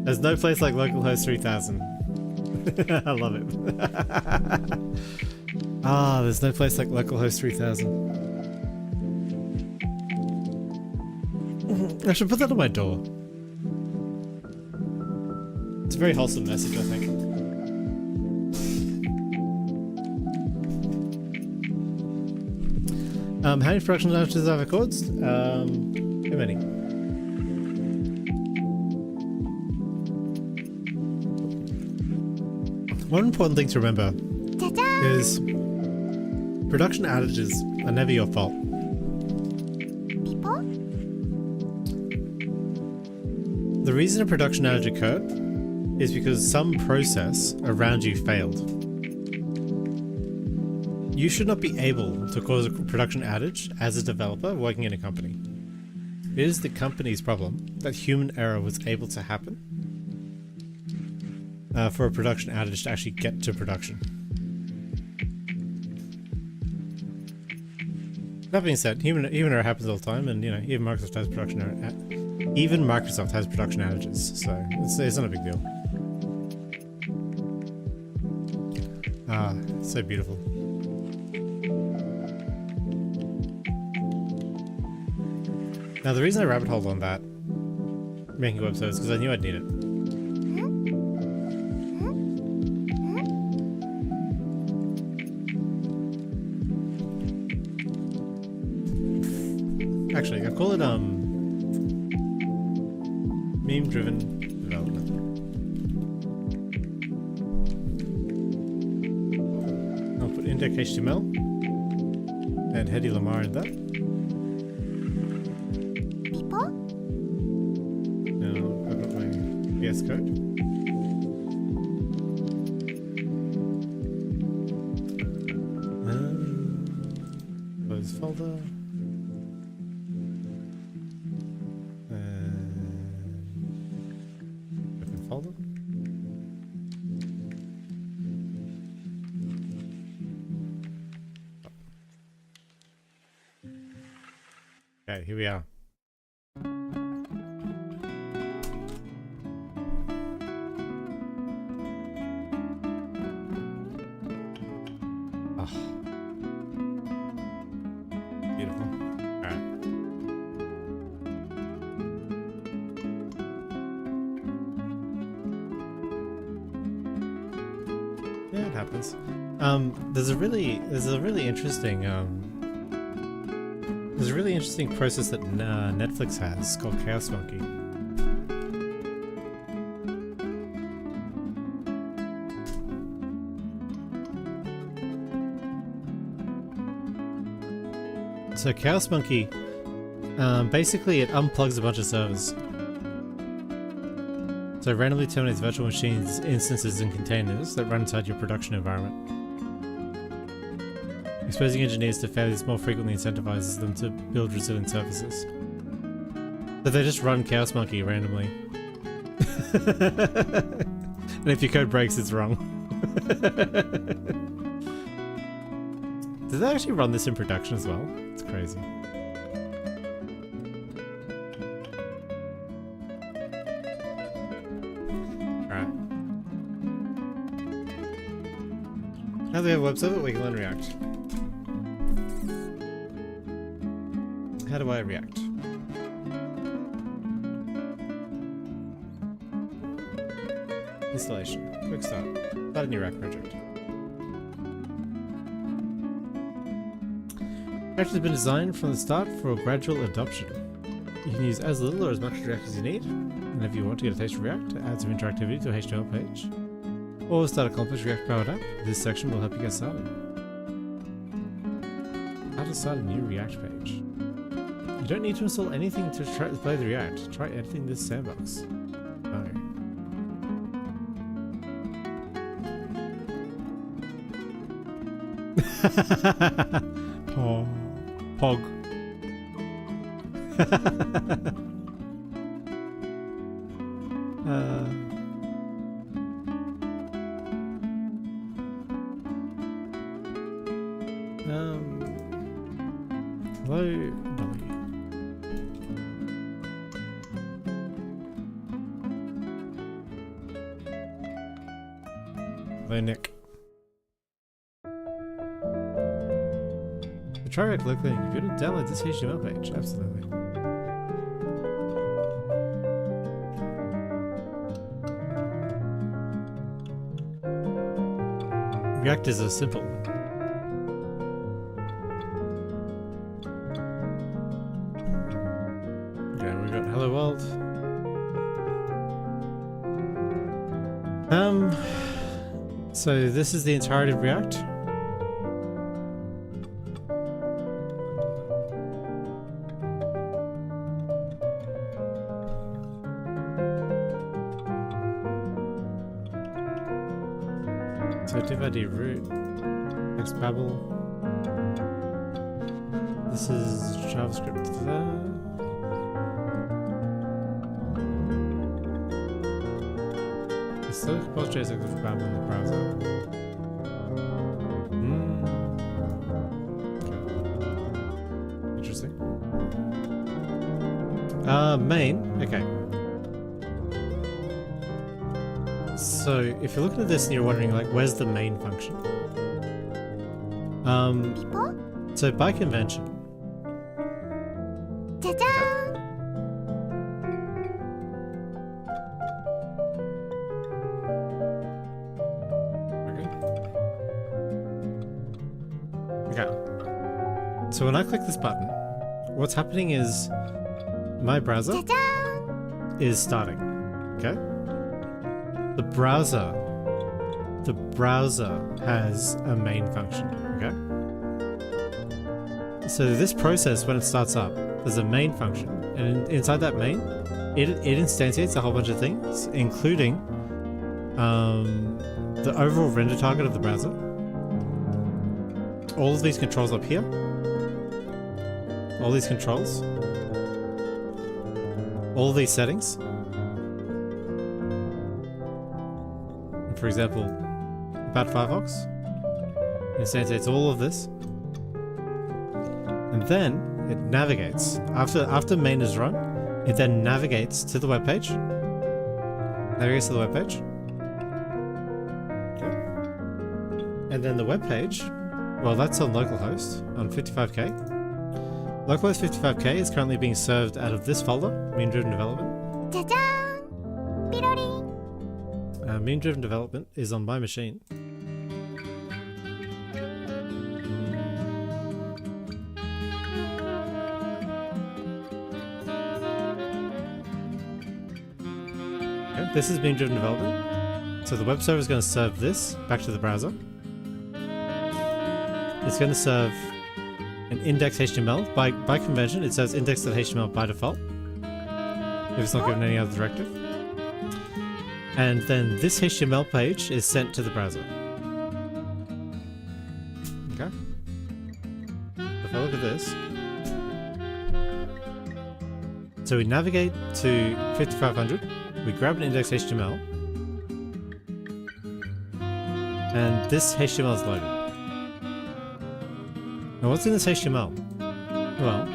There's no place like localhost 3000. I love it. Ah, there's no place like localhost 3000. I should put that on my door. It's a very wholesome message, I think. How many production outages have I caused? Too many. One important thing to remember is production outages are never your fault. The reason a production outage occurred is because some process around you failed. You should not be able to cause a production outage as a developer working in a company. It is the company's problem that human error was able to happen for a production outage to actually get to production. That being said, human error happens all the time, and you know, even Microsoft has production error. Even Microsoft has production outages, so it's not a big deal. Ah, it's so beautiful. Now the reason I rabbit holed on that, making web servers, is because I knew I'd need it. Actually, I call it meme-driven development. I'll put index.html and Hedy Lamar in that. Now I've got my VS Code. Close folder. Folder. Okay, here we are. Oh. Beautiful. Alright. Yeah, it happens. There's a really interesting process that Netflix has called 𝐒𝐤𝐢𝐚𝐥. So 𝐒𝐤𝐢𝐚𝐥, basically it unplugs a bunch of servers. So it randomly terminates virtual machines, instances, and containers that run inside your production environment. Exposing engineers to failures more frequently incentivizes them to build resilient services. So they just run 𝐒𝐤𝐢𝐚𝐥 randomly. And if your code breaks, it's wrong. Did they actually run this in production as well? It's crazy. Now that we have a web server, we can learn React. How do I react? Installation. Quick start. Start a new React project. React has been designed from the start for a gradual adoption. You can use as little or as much React as you need, and if you want to get a taste of React, add some interactivity to a HTML page, or start a complex React-powered app, this section will help you get started. How to start a new React page. You don't need to install anything to try to play the React. Try editing this sandbox. No. Pog. Hello, Dolly. Hello, Nick. Try React locally on your computer. Download this HTML page. Absolutely. React is so simple. Okay, we got Hello World. So this is the entirety of React. So div-id root, xbabel. This is JavaScript there. It's still compose.js xbabel in the browser. Okay. Interesting. Main. Okay. So if you're looking at this and you're wondering like where's the main function? So by convention. Okay. So when I click this button, what's happening is my browser is starting. Okay? The browser has a main function, okay? So this process, when it starts up, there's a main function, and inside that main, it instantiates a whole bunch of things, including the overall render target of the browser, all of these controls up here, all these controls, all of these settings. For example, about Firefox, it instantiates all of this, and then it navigates. After main is run, it then navigates to the web page. Navigates to the web page. Okay. And then the web page, well, that's on localhost on 55k. Localhost 55k is currently being served out of this folder, mean-driven development. Mean-driven development is on my machine. Okay, this is mean-driven development. So the web server is going to serve this back to the browser. It's going to serve an index.html. By convention, it says index.html by default, if it's not given any other directive. And then this HTML page is sent to the browser. Okay. If I look at this, so we navigate to 5500, we grab an index.html, and this HTML is loaded. Now what's in this HTML? Well,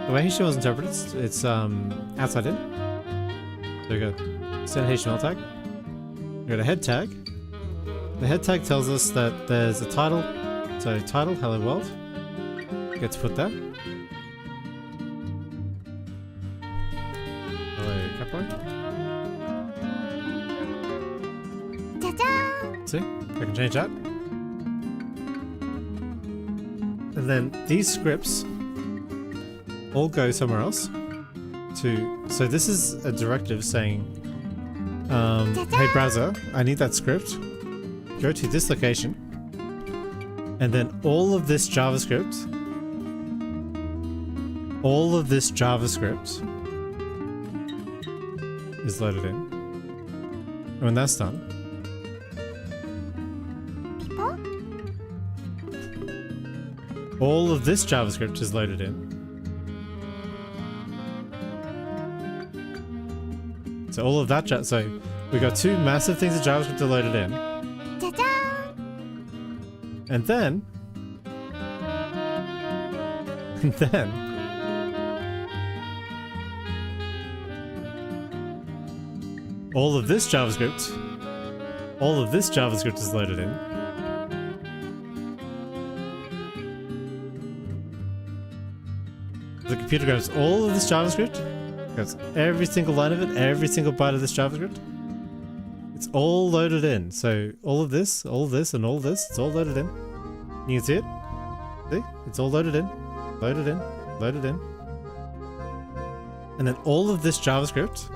the way HTML is interpreted, it's outside in. So we go send HTML tag. We go to head tag. The head tag tells us that there's a title. So title, hello world. Gets put there. Hello Capo. See? I can change that. And then these scripts all go somewhere else. So this is a directive saying, hey browser, I need that script. Go to this location, and then all of this JavaScript is loaded in. And when that's done, all of this JavaScript is loaded in. So all of that, so we got two massive things of JavaScript are loaded in. And then And then all of this JavaScript is loaded in. The computer grabs all of this JavaScript, grabs every single line of it, every single byte of this JavaScript. It's all loaded in. So all of this, and all of this, it's all loaded in. You can see it? See? It's all loaded in, loaded in, loaded in. And then all of this JavaScript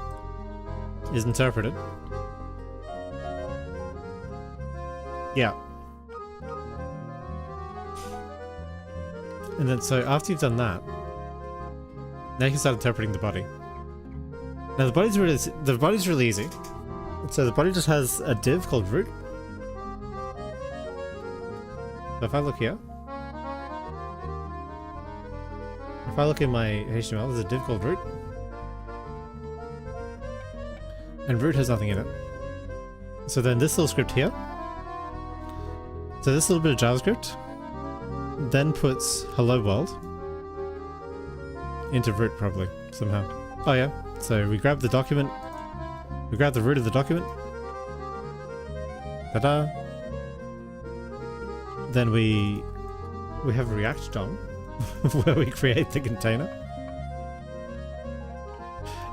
is interpreted. Yeah. And then so after you've done that, now you can start interpreting the body. Now the body's really easy. So the body just has a div called root. So if I look here, if I look in my HTML, there's a div called root. And root has nothing in it. So then this little script here, so this little bit of JavaScript then puts hello world into root probably, somehow. Oh yeah, so we grab the document, we grab the root of the document. Ta-da! Then we have a React DOM where we create the container.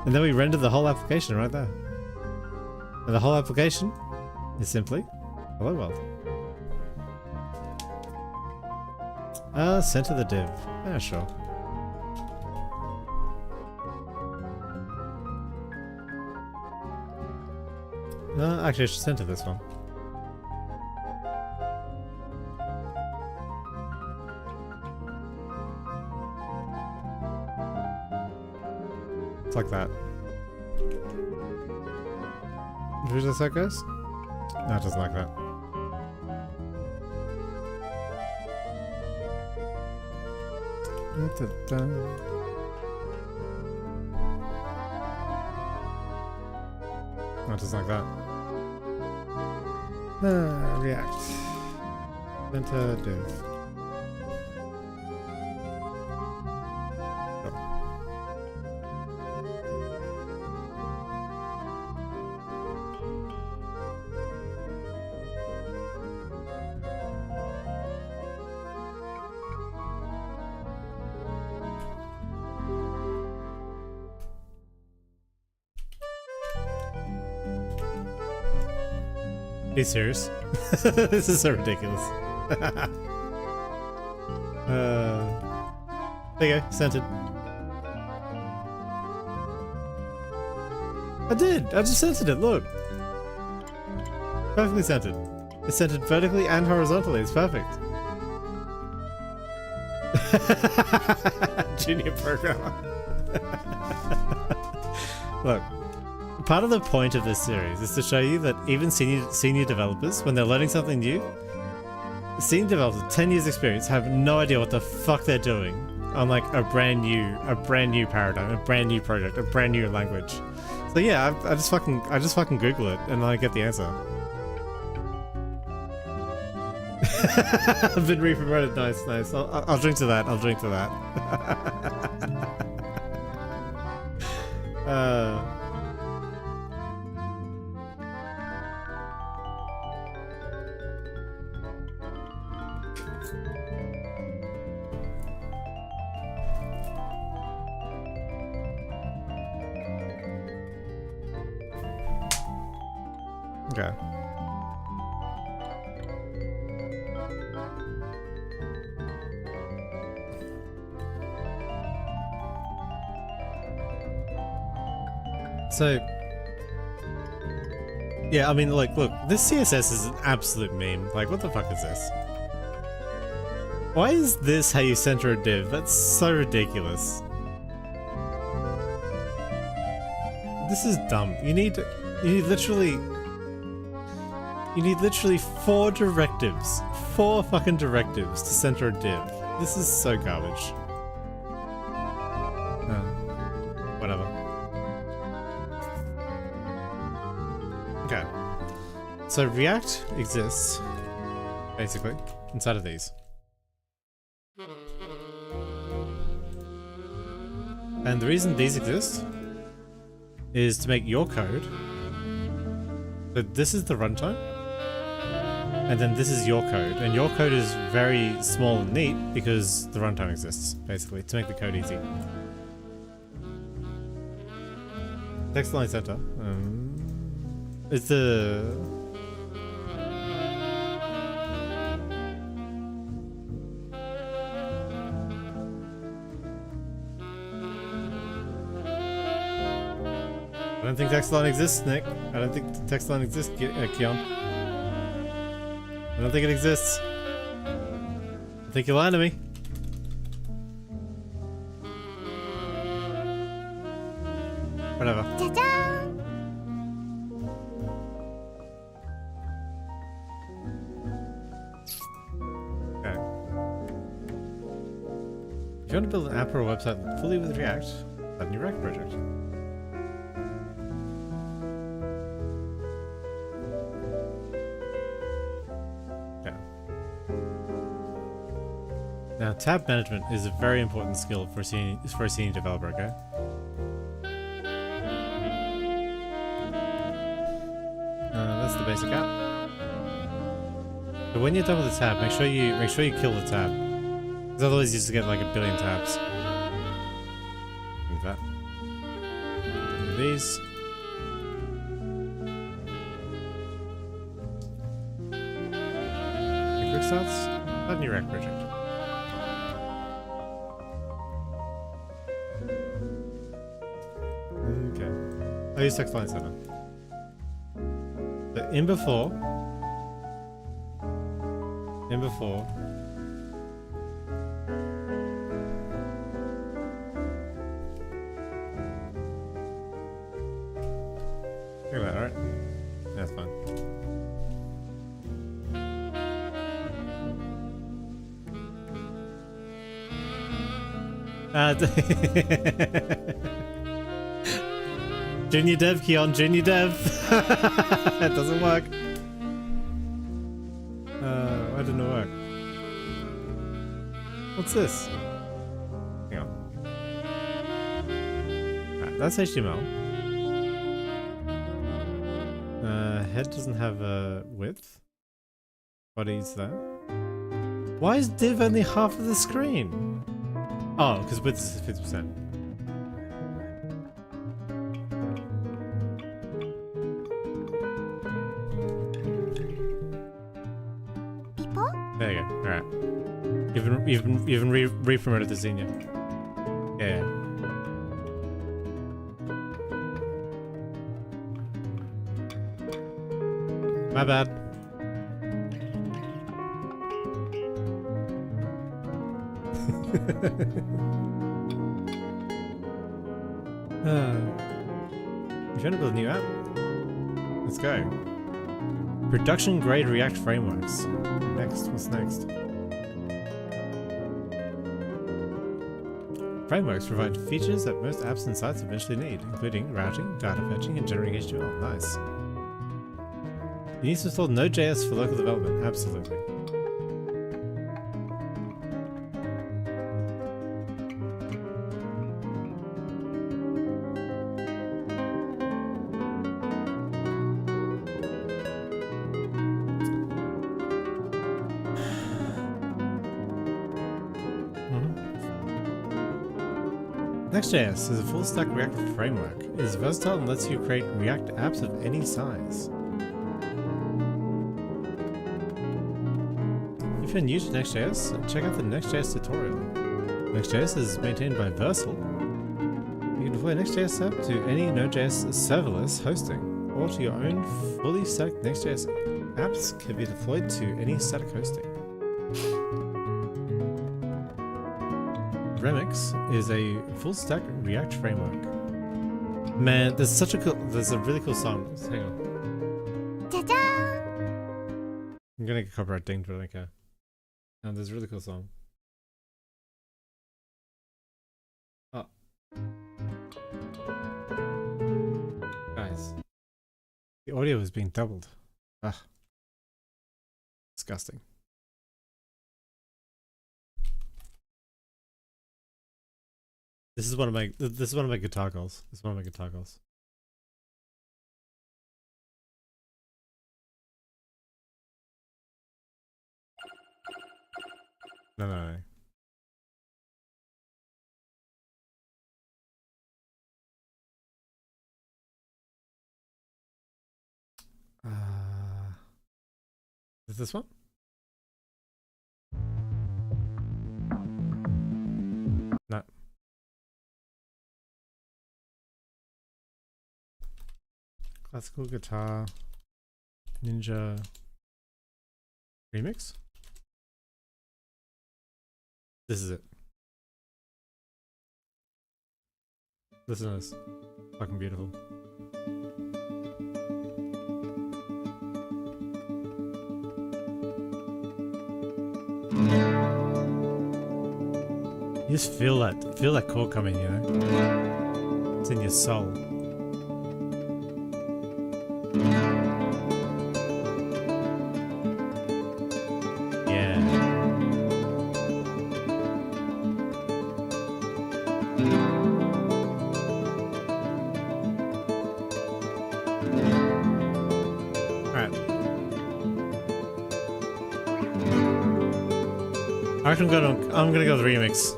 And then we render the whole application right there. And the whole application is simply hello world. Center the div. Yeah, sure. Actually, I should center this one. It's like that. Who's this that goes? No, it doesn't like that. No, it doesn't like that. React. Center div. Are you serious? This is so ridiculous. There you go, sent it. I did! I just centered it, look! Perfectly centered. It's centered vertically and horizontally, it's perfect. Junior programmer. Look. Part of the point of this series is to show you that even senior developers, when they're learning something new, senior developers with 10 years experience have no idea what the fuck they're doing on like a brand new paradigm, a brand new project, a brand new language. So yeah, I just fucking Google it and I get the answer. I've been re-promoted, nice. I'll drink to that, Okay. So, yeah, I mean, like, look, this CSS is an absolute meme. Like, what the fuck is this? Why is this how you center a div? That's so ridiculous. This is dumb. You need literally 4 directives. 4 fucking directives to center a div. This is so garbage. Whatever. Okay. So React exists, basically, inside of these. And the reason these exist is to make your code. But this is the runtime. And then this is your code. And your code is very small and neat because the runtime exists, basically, to make the code easy. Text line center. It's the... I don't think text line exists, Nick. I don't think the text line exists, Keon. I don't think it exists. I think you're lying to me. Whatever. Okay. If you want to build an app or a website fully with React, start a new React project. Now, tab management is a very important skill for a senior developer, okay? That's the basic app. But when you're done with the tab, make sure you kill the tab, because otherwise you just get like a billion tabs. Like that. Do these. Quick starts. Start a new React project. I'll use text line 7. So in before. Look at that, alright? That's fine. Junior dev, Keon, junior dev. It doesn't work. Why didn't it work? What's this? Hang on. Right, that's HTML. Head doesn't have a width. Body's there. Why is div only half of the screen? Oh, because width is 50%. There you go. All right. You've been re-promoted to senior. Yeah. My bad. You trying to build a new app? Let's go. Production grade React frameworks. Next, what's next? Frameworks provide features that most apps and sites eventually need, including routing, data fetching, and generating HTML. Nice. You need to install Node.js for local development. Absolutely. Next.js is a full-stack React framework. It is versatile and lets you create React apps of any size. If you're new to Next.js, check out the Next.js tutorial. Next.js is maintained by Versal. You can deploy Next.js app to any Node.js serverless hosting, or to your own fully static Next.js apps can be deployed to any static hosting. Remix is a full-stack React framework. Man, there's a really cool song. Hang on. Ta-da! I'm gonna get copyright dinged, but I don't care. And there's a really cool song. Oh. Guys. The audio is being doubled. Ugh. Disgusting. This is one of my guitar goals. This is one of my guitar goals. No. Is this one? No. Classical guitar ninja remix. This is it. Listen to this. Fucking beautiful. You just feel that chord coming, you know? It's in your soul. Yeah. Alright. I reckon I'm gonna go with remix.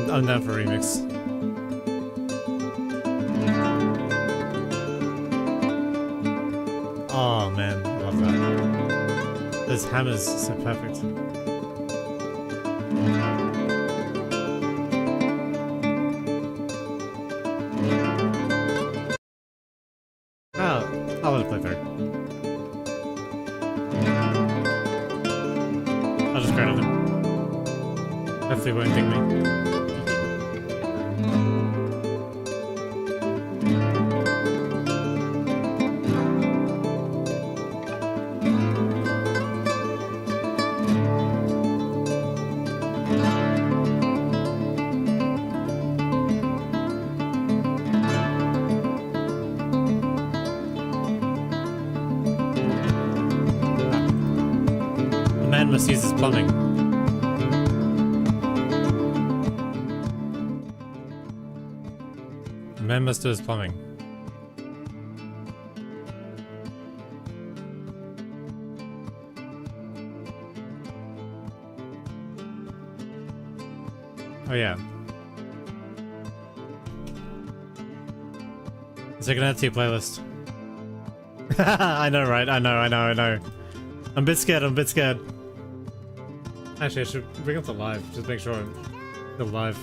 I'm down for remix. Oh man, I love that. Those hammers so perfect. Oh, I'll let it play through. I'll just credit him. Hopefully it won't ding me. The man must use his plumbing. The man must do his plumbing. Oh yeah. So you can add to your playlist. I know, right? I know. I'm a bit scared, Actually, I should bring up the live, just make sure I'm still live.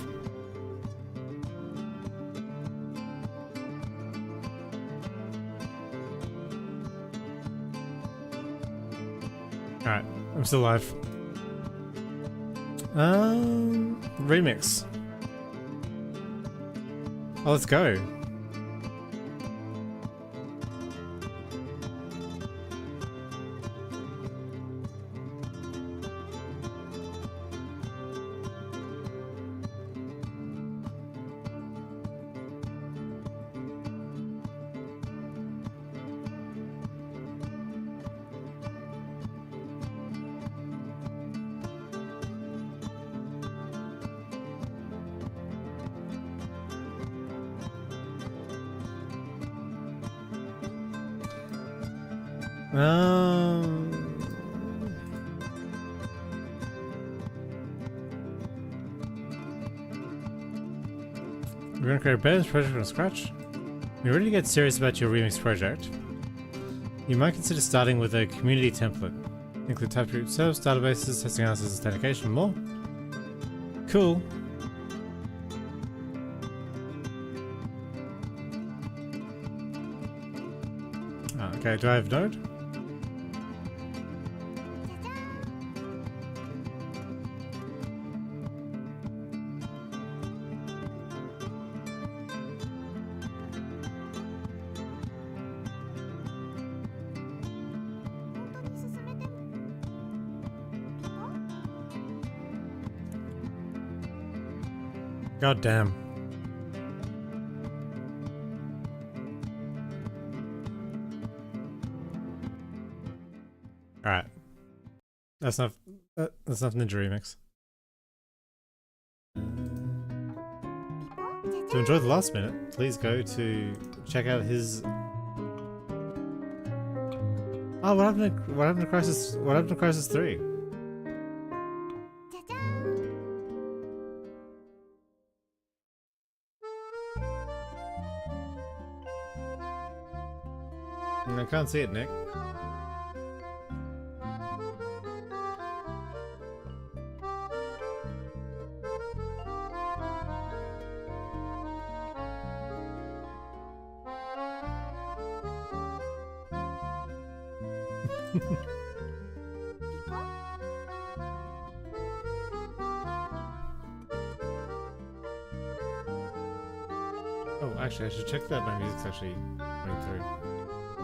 Alright, I'm still live. Remix. Oh, let's go. We're gonna create a business project from scratch. When you're ready to get serious about your remix project, you might consider starting with a community template. Include TypeScript servers, databases, testing analysis, authentication, and more. Cool. Okay, do I have Node? God damn. Alright. That's not Ninja Remix. to enjoy the last minute, please go to check out his. Oh, what happened to Crisis? What happened to Crisis 3? I can't see it, Nick. Oh, actually, I should check that my music's actually going through.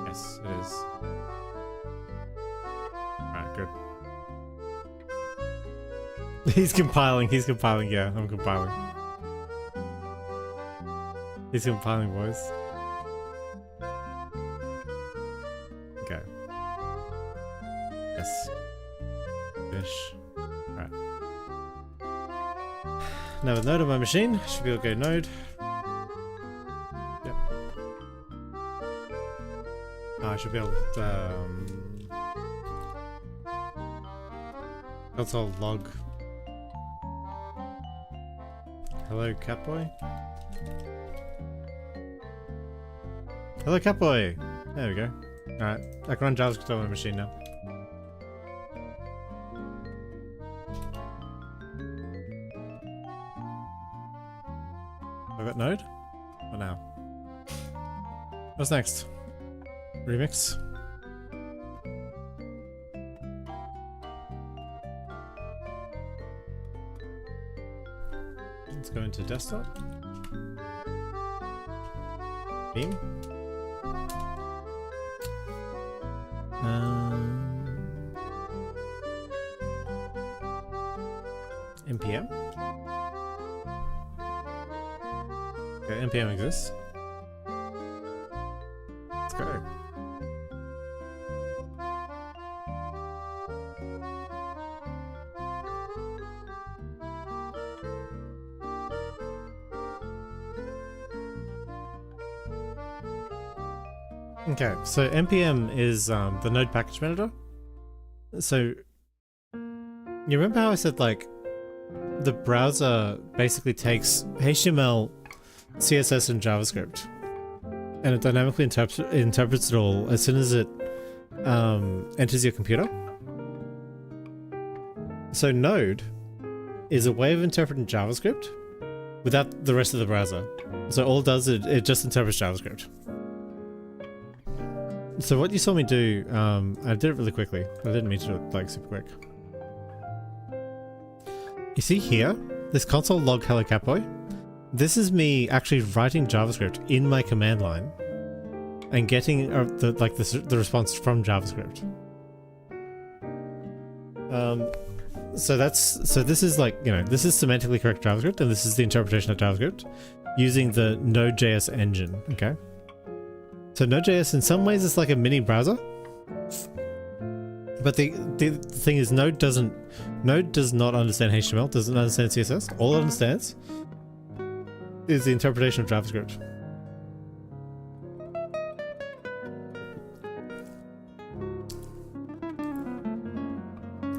Yes, it is. Alright, good. He's compiling, yeah, I'm compiling. He's compiling, boys. Okay. Yes. Finish. Alright. Now with node on my machine, should be able to go node. Yep. I should be able to console log. Hello, Catboy. Hello, Catboy. There we go. Alright, I can run JavaScript on my machine now. I've got node? What now? What's next? Remix? Let's go into desktop. Beam. NPM. Okay, NPM exists. Let's go. Okay, so npm is the node package manager. So you remember how I said like the browser basically takes HTML, CSS, and JavaScript, and it dynamically interprets it all as soon as it enters your computer? So Node is a way of interpreting JavaScript without the rest of the browser. So all it does is it just interprets JavaScript. So what you saw me do, I did it really quickly. I didn't mean to do it like super quick. You see here, this console log hello catboy. This is me actually writing JavaScript in my command line and getting the response from JavaScript. So this is like, you know, this is semantically correct JavaScript, and this is the interpretation of JavaScript using the Node.js engine. Okay. So Node.js in some ways is like a mini browser, but the thing is Node does not understand HTML, doesn't understand CSS. All it understands is the interpretation of JavaScript.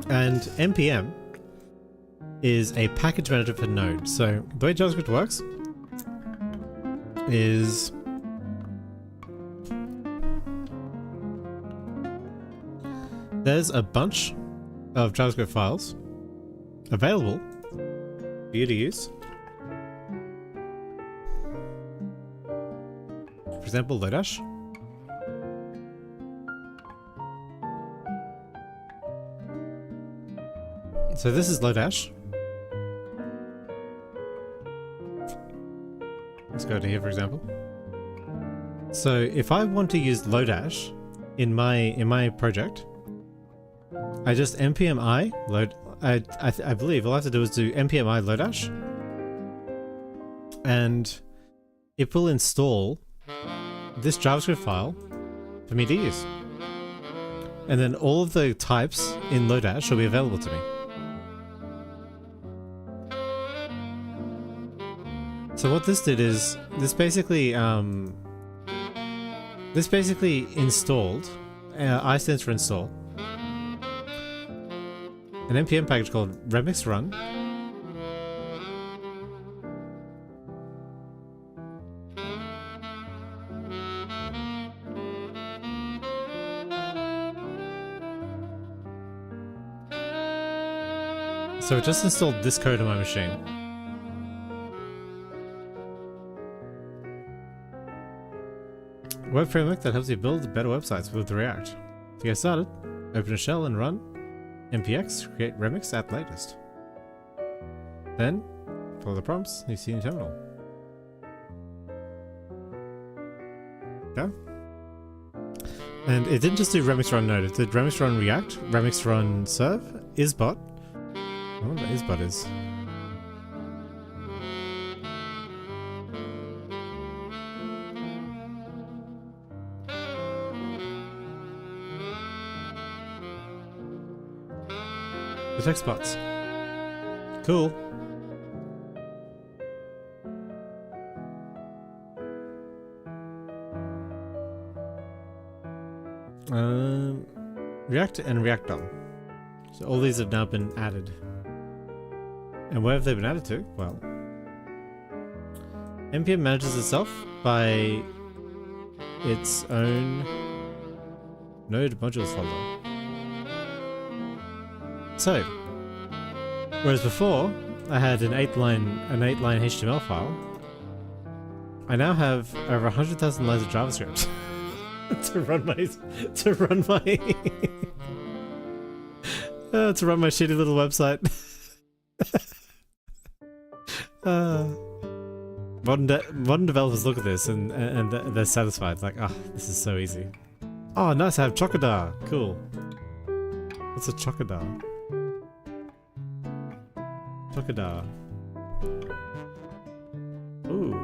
And npm is a package manager for Node. So the way JavaScript works is there's a bunch of JavaScript files available for you to use. For example, Lodash. So this is Lodash. Let's go to here, for example. So if I want to use Lodash in my project, I just npm I load. I believe all I have to do is do npm I Lodash, and it will install this JavaScript file for me to use. And then all of the types in Lodash will be available to me. So what this did is this basically installed. I stands for install. An npm package called remix run. So it just installed this code on my machine. Web framework that helps you build better websites with React. To get started, open a shell and run npx create remix at latest. Then, follow the prompts you see in your terminal. Okay. And it didn't just do remix run node, it did remix run React, remix run serve, isbot. I wonder what isbot is. The text bots. Cool. React and React DOM. So all these have now been added. And where have they been added to? Well, npm manages itself by its own node modules folder. So, whereas before I had an 8-line HTML file, I now have over 100,000 lines of JavaScript to run my to run my shitty little website. Modern developers look at this and they're satisfied. Like, oh, this is so easy. Oh, nice. I have Chocodar. Cool. What's a Chocodar? Chocodar. Ooh.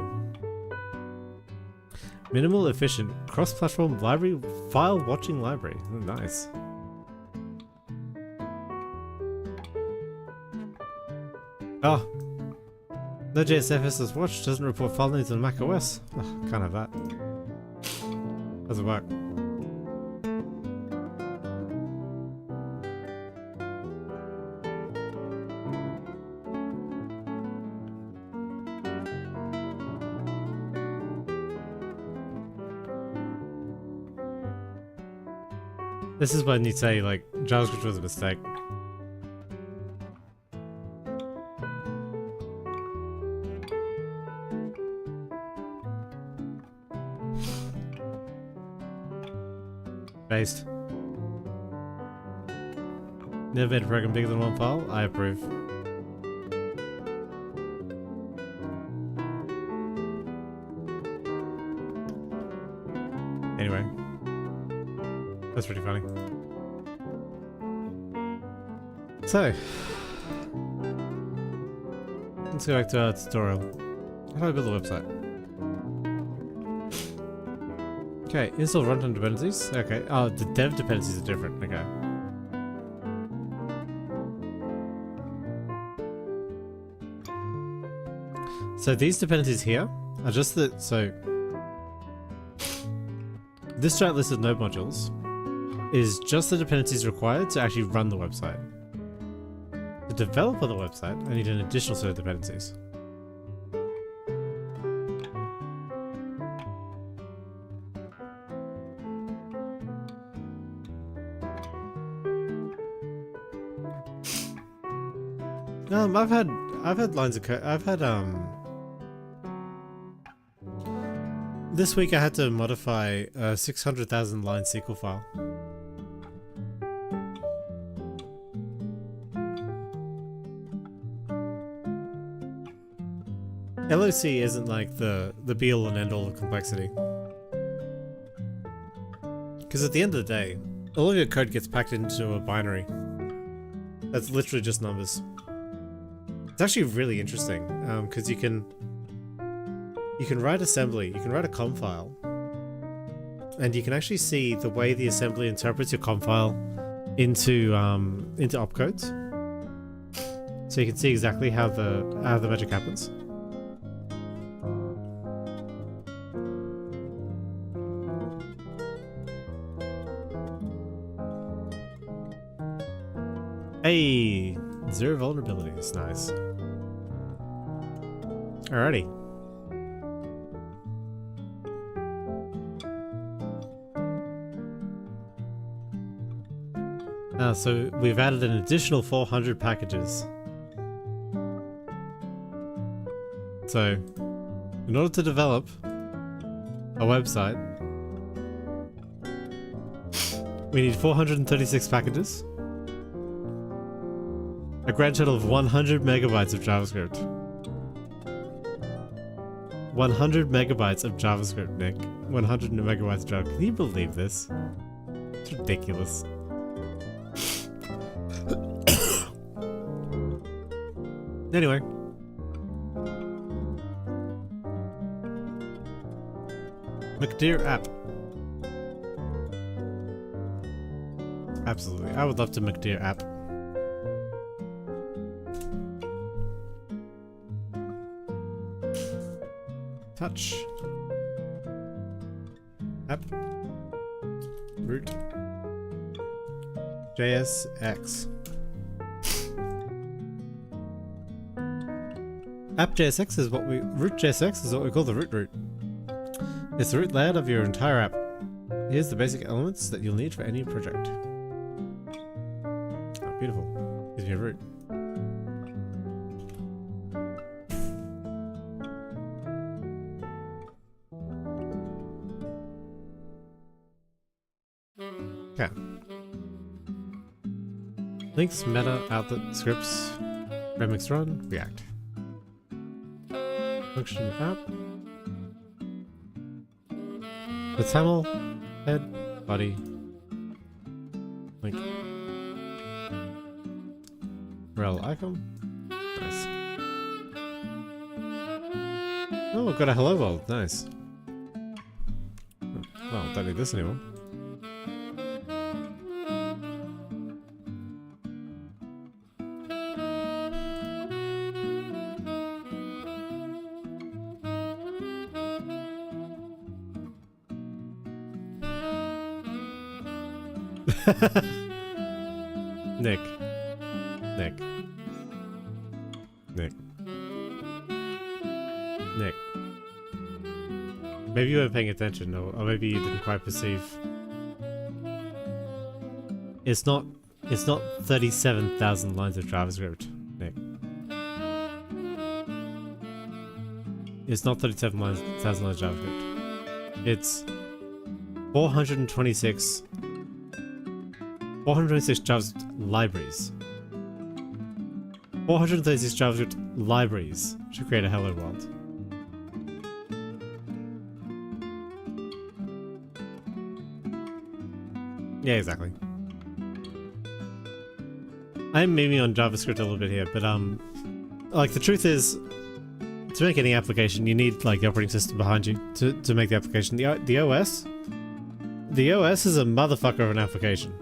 Minimal, efficient, cross-platform library, file watching library. Oh, nice. Oh. Node.js FSS Watch doesn't report file names on macOS. Oh, can't have that. Doesn't work. This is when you say, like, JavaScript was a mistake. Based. Never made a program bigger than one file? I approve. Anyway. That's pretty funny. So, let's go back to our tutorial. How do I build a website? Okay, install runtime dependencies. Okay, oh, the dev dependencies are different. Okay. So these dependencies here are just the, so this giant list of node modules is just the dependencies required to actually run the website. To develop on the website, I need an additional set of dependencies. I've had lines of code. This week I had to modify a 600,000 line SQL file. LOC isn't like the be-all and end-all of complexity. Because at the end of the day, all of your code gets packed into a binary. That's literally just numbers. It's actually really interesting, because you can write assembly, you can write a com file, and you can actually see the way the assembly interprets your com file into opcodes. So you can see exactly how the magic happens. Hey, 0 vulnerabilities, nice. Alrighty. So we've added an additional 400 packages. So, in order to develop a website, we need 436 packages, a grand total of 100 megabytes of JavaScript. 100 megabytes of JavaScript, Nick. 100 megabytes of JavaScript. Can you believe this? It's ridiculous. Anyway. McDear app. Absolutely. I would love to McDear app. Touch. App. Root. JSX. App.jsx is what we... Root.jsx is what we call the root root. It's the root layout of your entire app. Here's the basic elements that you'll need for any project. Oh, beautiful. Gives me a root. Okay. Links, meta, outlet, scripts, remix run, React. Function app. The tamil, head, body, link, rel icon. Nice. Oh, we've got a hello world. Nice. Well, don't need this anymore. Nick. Nick. Nick. Nick. Maybe you weren't paying attention, or maybe you didn't quite perceive. It's not 37,000 lines of JavaScript, Nick. It's not 37,000 lines of JavaScript. It's 426 JavaScript libraries. 436 JavaScript libraries to create a hello world. Yeah, exactly. I'm memeing on JavaScript a little bit here, but like the truth is, to make any application, you need like the operating system behind you to make the application. The OS is a motherfucker of an application.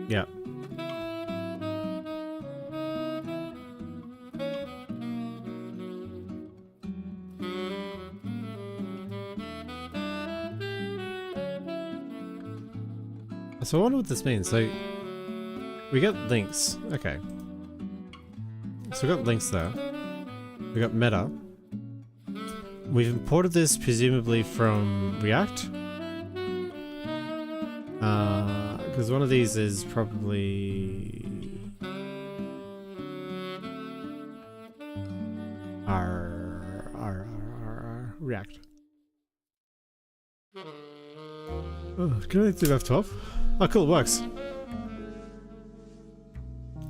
Yeah. So I wonder what this means. So we got links. Okay. So we got links there. We got meta. We've imported this presumably from React. Because one of these is probably our React. Oh, can I do F12? Oh, cool, it works.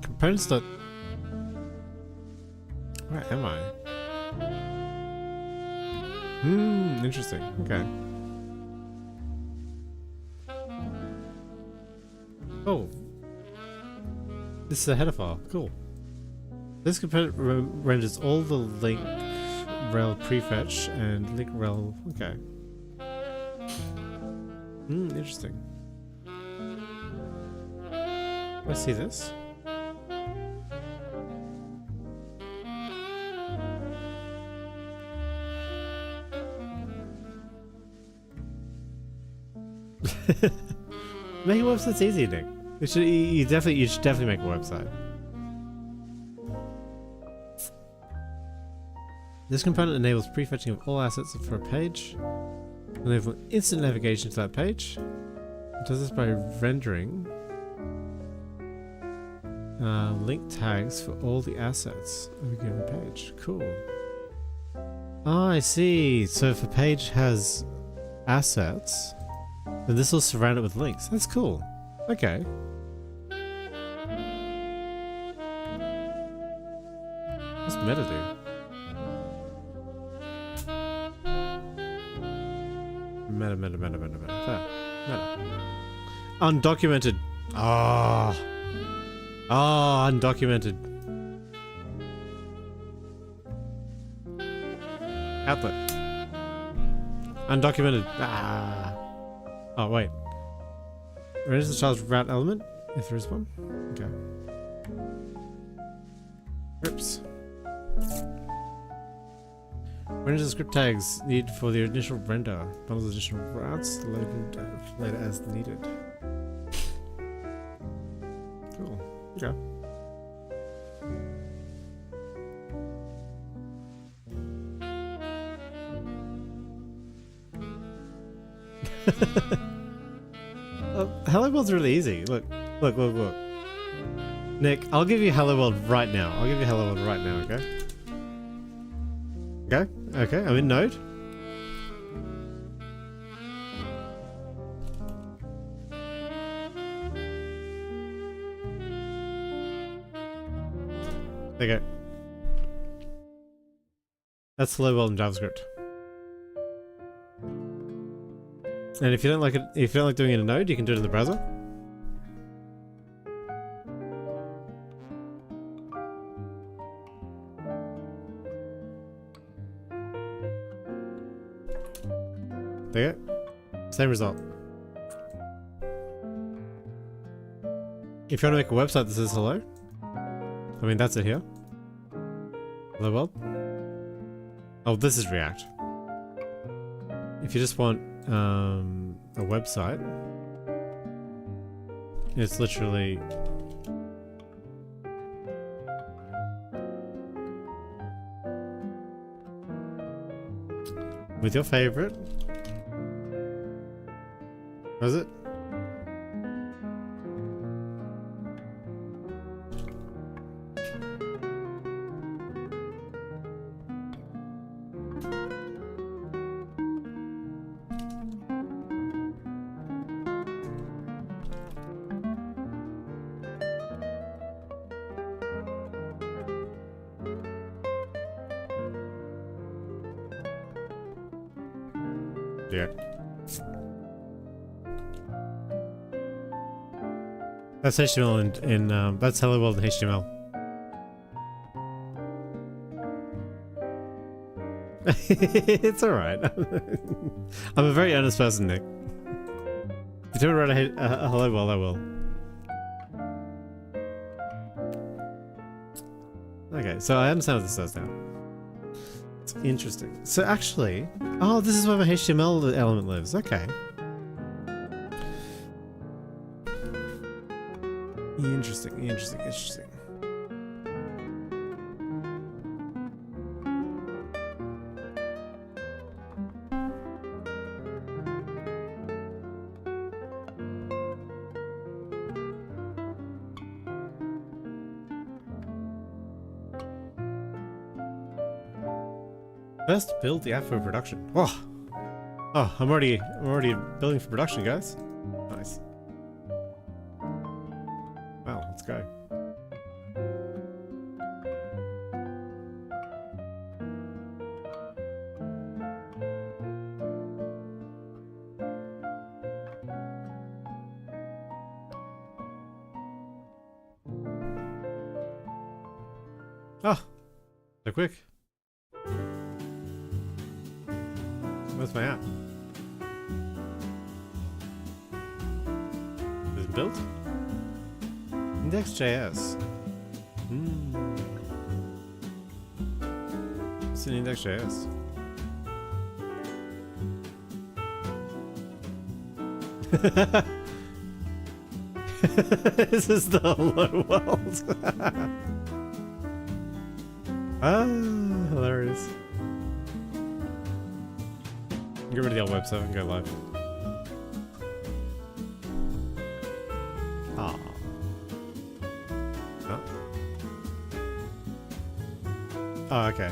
Components dot. Where am I? Interesting. Okay. Oh. This is a header file. Cool. This component renders all the link rel prefetch and link rel. Okay. Interesting. I see this. Make a website's easy, Nick. You should definitely make a website. This component enables prefetching of all assets for a page, enabling instant navigation to that page. It does this by rendering link tags for all the assets of a given page. Cool. Oh, I see. So if a page has assets, then this will surround it with links. That's cool. Okay. What's meta do? Meta. Meta. Undocumented. Ah. Oh, undocumented. Outlet. Undocumented. Ah. Oh, wait. Renders the child's route element, if there is one. Okay. Oops. Renders the script tags needed for the initial render. Bundles additional routes loaded later as needed. Cool. Okay. Hello World's really easy. Look. Nick, I'll give you Hello World right now. Okay? Okay, I'm in Node. There you go. That's Hello World in JavaScript. And if you don't like it, if you don't like doing it in Node, you can do it in the browser. There you go. Same result. If you want to make a website that says hello, I mean that's it here. Hello world. Oh, this is React. If you just want a website, it's literally with your favorite. Was it? Yeah. That's HTML in that's Hello World in HTML. It's alright. I'm a very earnest person, Nick. If you do write a Hello World, I will. Okay, so I understand what this does now. It's interesting. So actually, oh, this is where my HTML element lives. Okay. Interesting. First, build the app for production. Oh, I'm already building for production, guys. Nice. Wow, let's go. Oh, so quick. Where's my app? Is it built? Index.js. It's in Index.js. This is the hello world. Ah, hilarious. Get rid of the old website and go live. Ah. Huh? Oh, okay.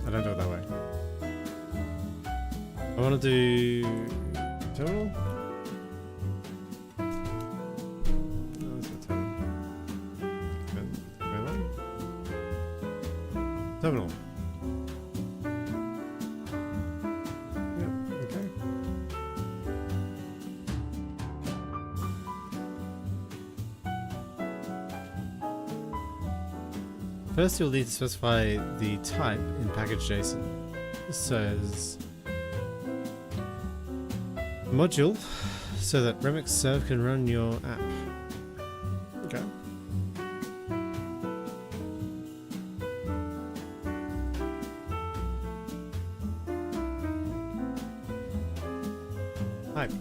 I don't do it that way. I want to do terminal. Terminal. Yep, okay. First, you'll need to specify the type in package.json. This says module so that Remix Serve can run your app. Okay. Type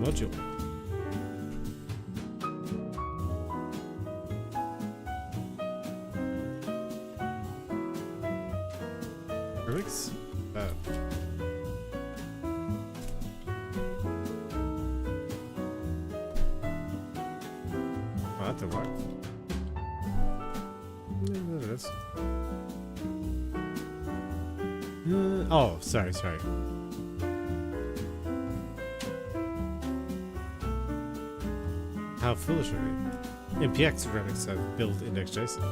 module. Remix. Oh, that didn't work. Yeah, there it is. Oh, sorry. How foolish of me. NPX Remix have built index.json.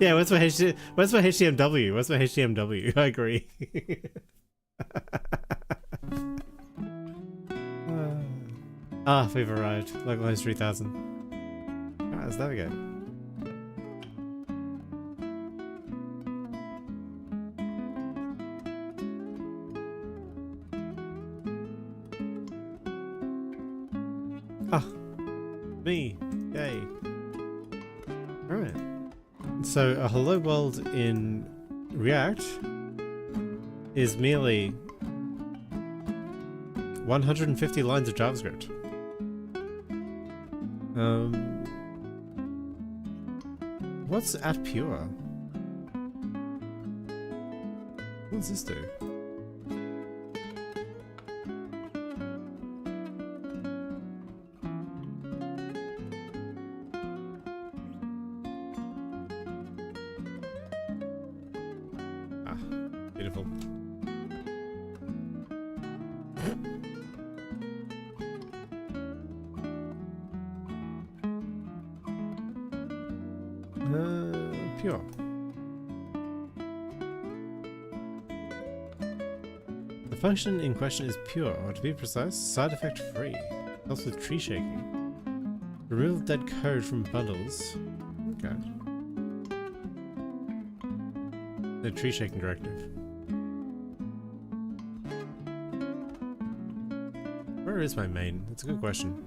Yeah, what's my HTMW? What's my HTMW? I agree. We've arrived. Localhost 3000. Alright, let's navigate. Me. Yay. Alright. So a hello world in React is merely 150 lines of JavaScript. What's at pure? What does this do? Beautiful. Pure. The function in question is pure, or to be precise, side effect free. Helps with tree shaking. Remove dead code from bundles. Okay. The tree shaking directive. Where is my main? That's a good question.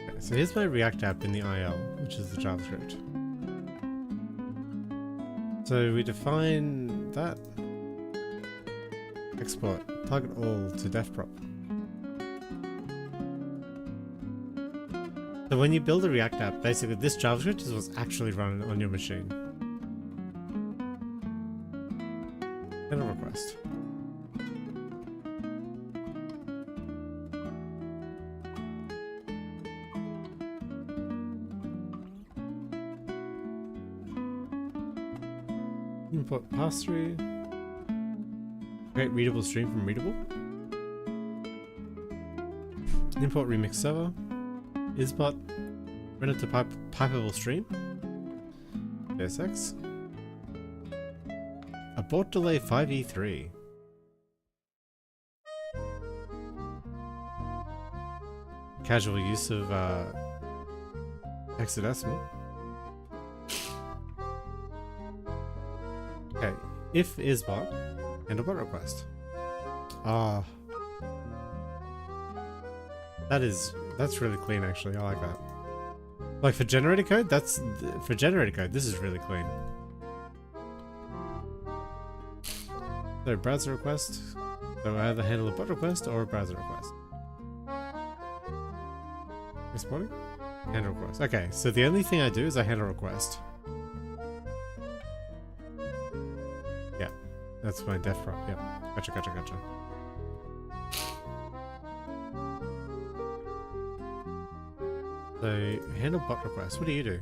Okay, so here's my React app in the IL, which is the JavaScript. So we define that. Export target all to defprop. So when you build a React app, basically this JavaScript is what's actually running on your machine. And a request. Import pass-through. Create readable stream from readable. Import remix server. Isbot, run it to pipeable stream. JSX. Abort delay 5E3. Casual use of hexadecimal. Okay, if isbot and a bot request. That's really clean actually, I like that. Like for generated code, for generated code, this is really clean. So browser request. So I either handle a bot request or a browser request. Exporting? Handle request. Okay, so the only thing I do is I handle request. Yeah, that's my def prop. Yeah, gotcha, gotcha, gotcha. So handle bot request. What do you do?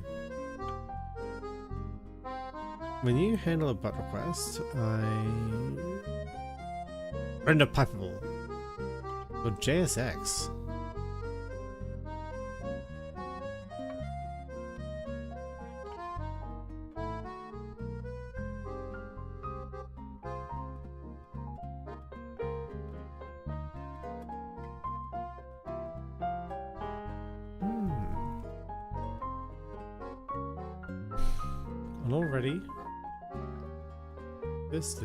When you handle a bot request, I render pipeable or JSX. And already this.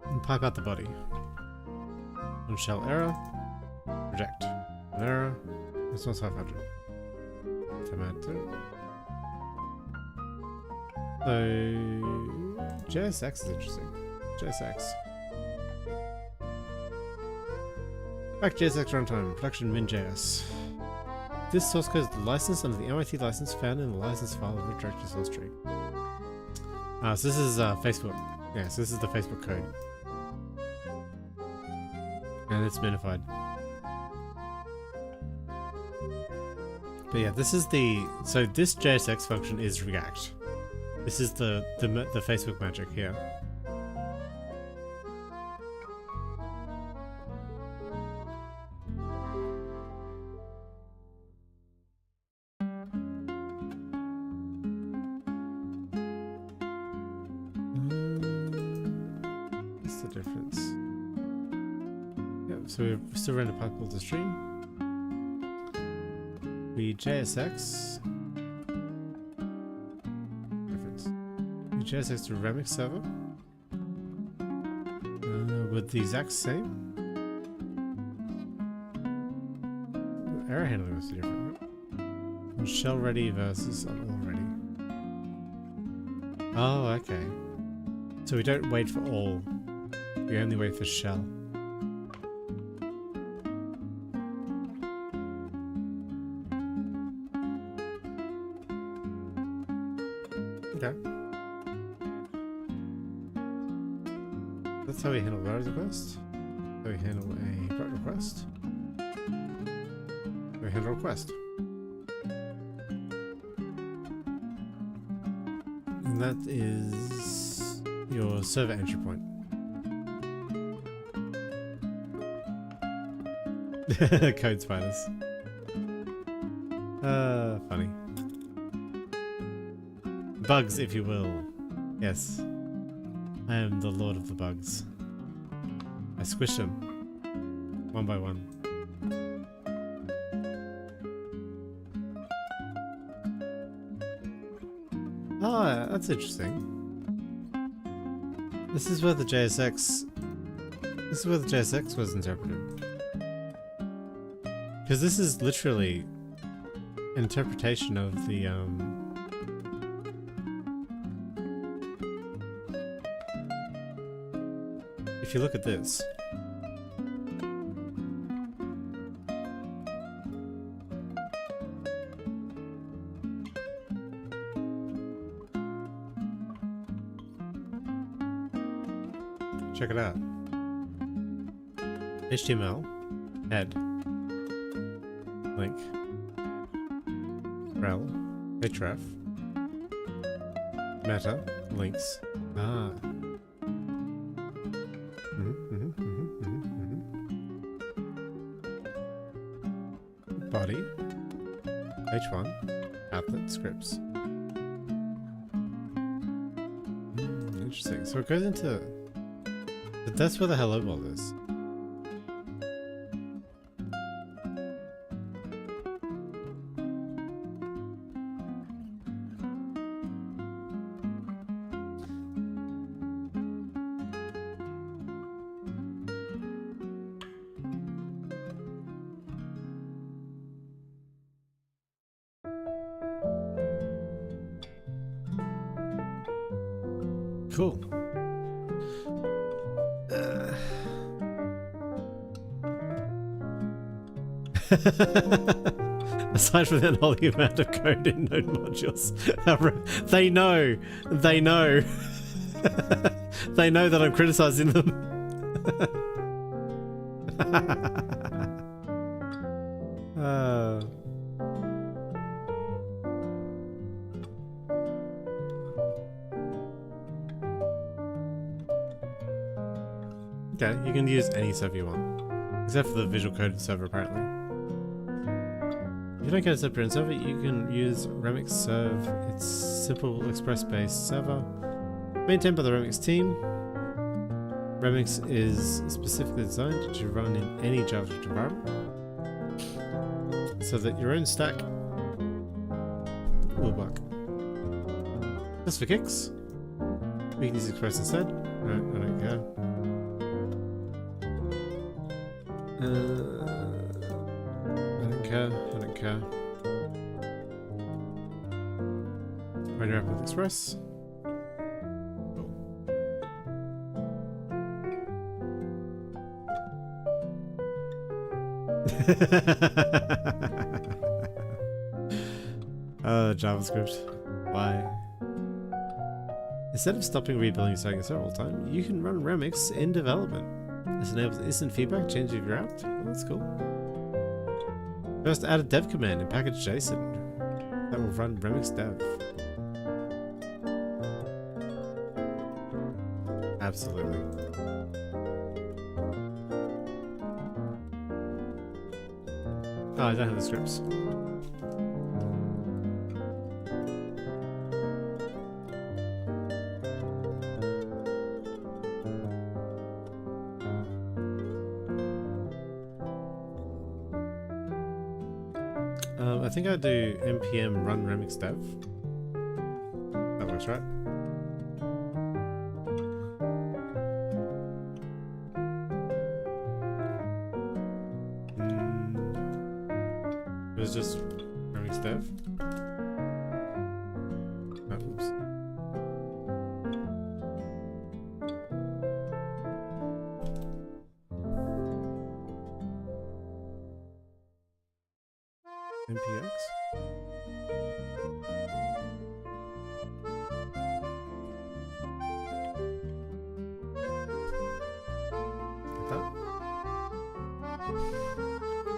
And pipe out the body. On shell error. Reject. An error. This one's 500. Tomato. So JSX is interesting. JSX. Back JSX runtime. Production min.js. This source code is licensed under the MIT license found in the license file of redirected source tree. So this is Facebook. Yes, this is the Facebook code. And it's minified. But yeah, this is so this JSX function is React. This is the Facebook magic here. What's the difference? Yep, so we still render pipeable to stream. We JSX. Difference. We JSX to Remix server. With the exact same. The error handling was different. Right? Shell ready versus all ready. Oh, okay. So we don't wait for all. We only wait for shell. Okay. That's how we handle browser request. How we handle a bot request. We handle request. And that is your server entry point. Code spiders. Funny. Bugs, if you will. Yes. I am the lord of the bugs. I squish them. One by one. Oh, that's interesting. This is where the JSX was interpreted. Because this is literally an interpretation of the if you look at this. Check it out. HTML, head, link, rel, href, meta, links. Ah. Body, h1, outlet, scripts. Interesting. So it goes into. But that's where the hello world is. Cool. Aside from the unholy amount of code in node modules, they know. They know. They know that I'm criticizing them. Okay, you can use any server you want, except for the visual coded server apparently. If you don't get a separate server, you can use Remix Serve. It's simple Express-based server, maintained by the Remix team. Remix is specifically designed to run in any JavaScript environment, so that your own stack will work. Just for kicks, we can use Express instead. No, I don't care. I don't care. I don't care. Run your app with Express. Cool. JavaScript. Why? Instead of stopping rebuilding and starting a server all the time, you can run Remix in development. This enables instant feedback, change of your app. Oh, that's cool. First, add a dev command in package.json that will run Remix dev. Absolutely. Oh, I don't have the scripts. I think I do npm run remix dev. That works, right? It was just remix dev. Oh, oops. npx. Like that.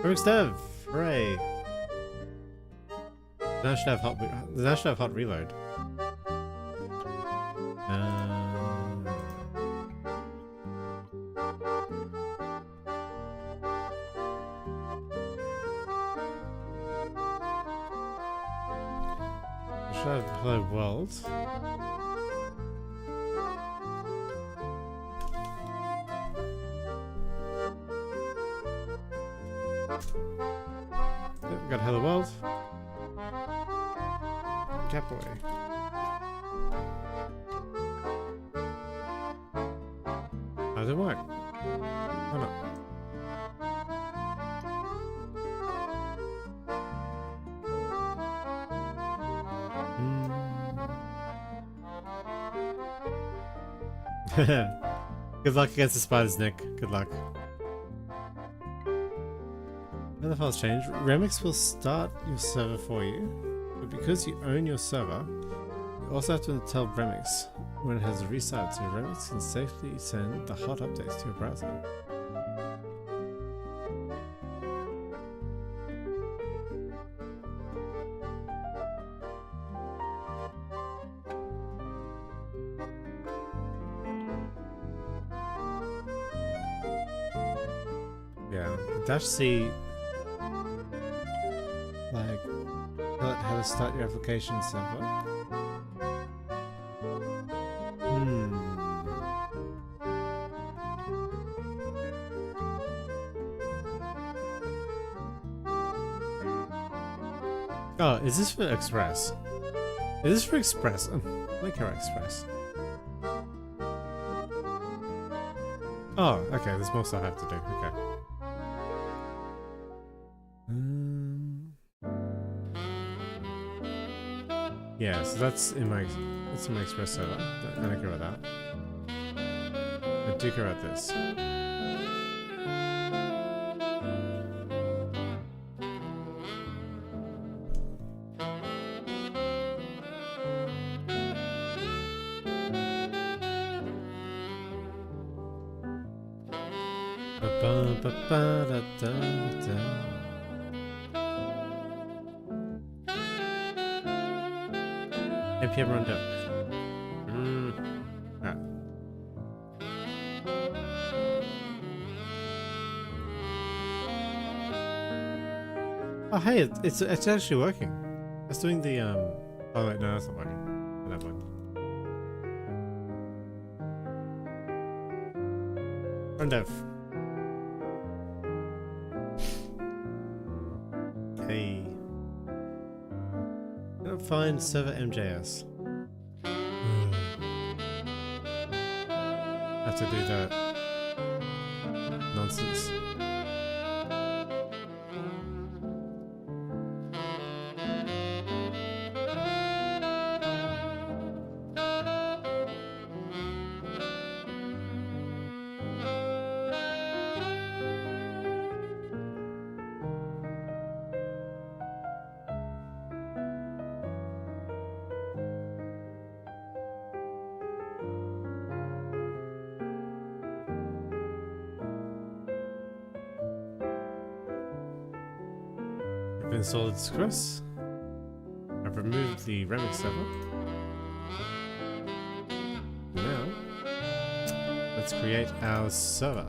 Remix dev, hooray! Now should have hot reload. Should have hello world. Yep, we got hello world. Cap away. How does it work? Why not? Good luck against the spiders, Nick. Good luck. When the files change, Remix will start your server for you, but because you own your server, you also have to tell Remix when it has a restart, so Remix can safely send the hot updates to your browser. Yeah, -C, like, tell it how to start your application server. Oh, is this for Express? Is this for Express? Like her Express. Oh, okay, there's more stuff I have to do. Okay. Yeah, so that's in my That's some express server. I don't care about that. I do care about this. NPM rundown. Alright. Oh hey, it's actually working. It's doing the oh wait, no, that's not working. Never mind. Run dev. Hey. Cannot find server MJS. Have to do that nonsense. I've installed Discourse. I've removed the Remix server. Now, let's create our server.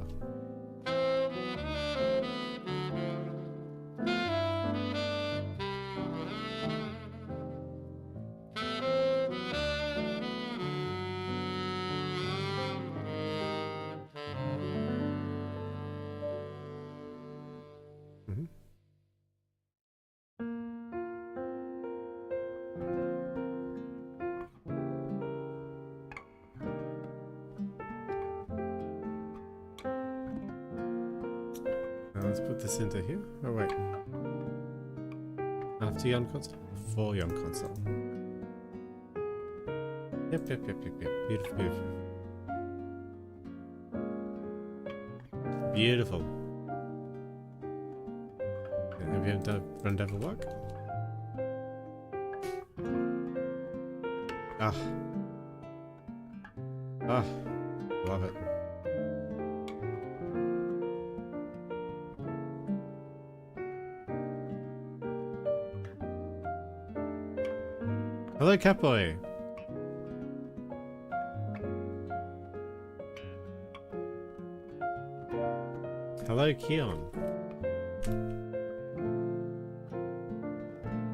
Now let's put this into here. Oh wait. After Yarn console? Before Yarn console. Yep. Beautiful, beautiful. Beautiful. Have you done run dev work? Love it. Hello, Catboy. Hello, Keon.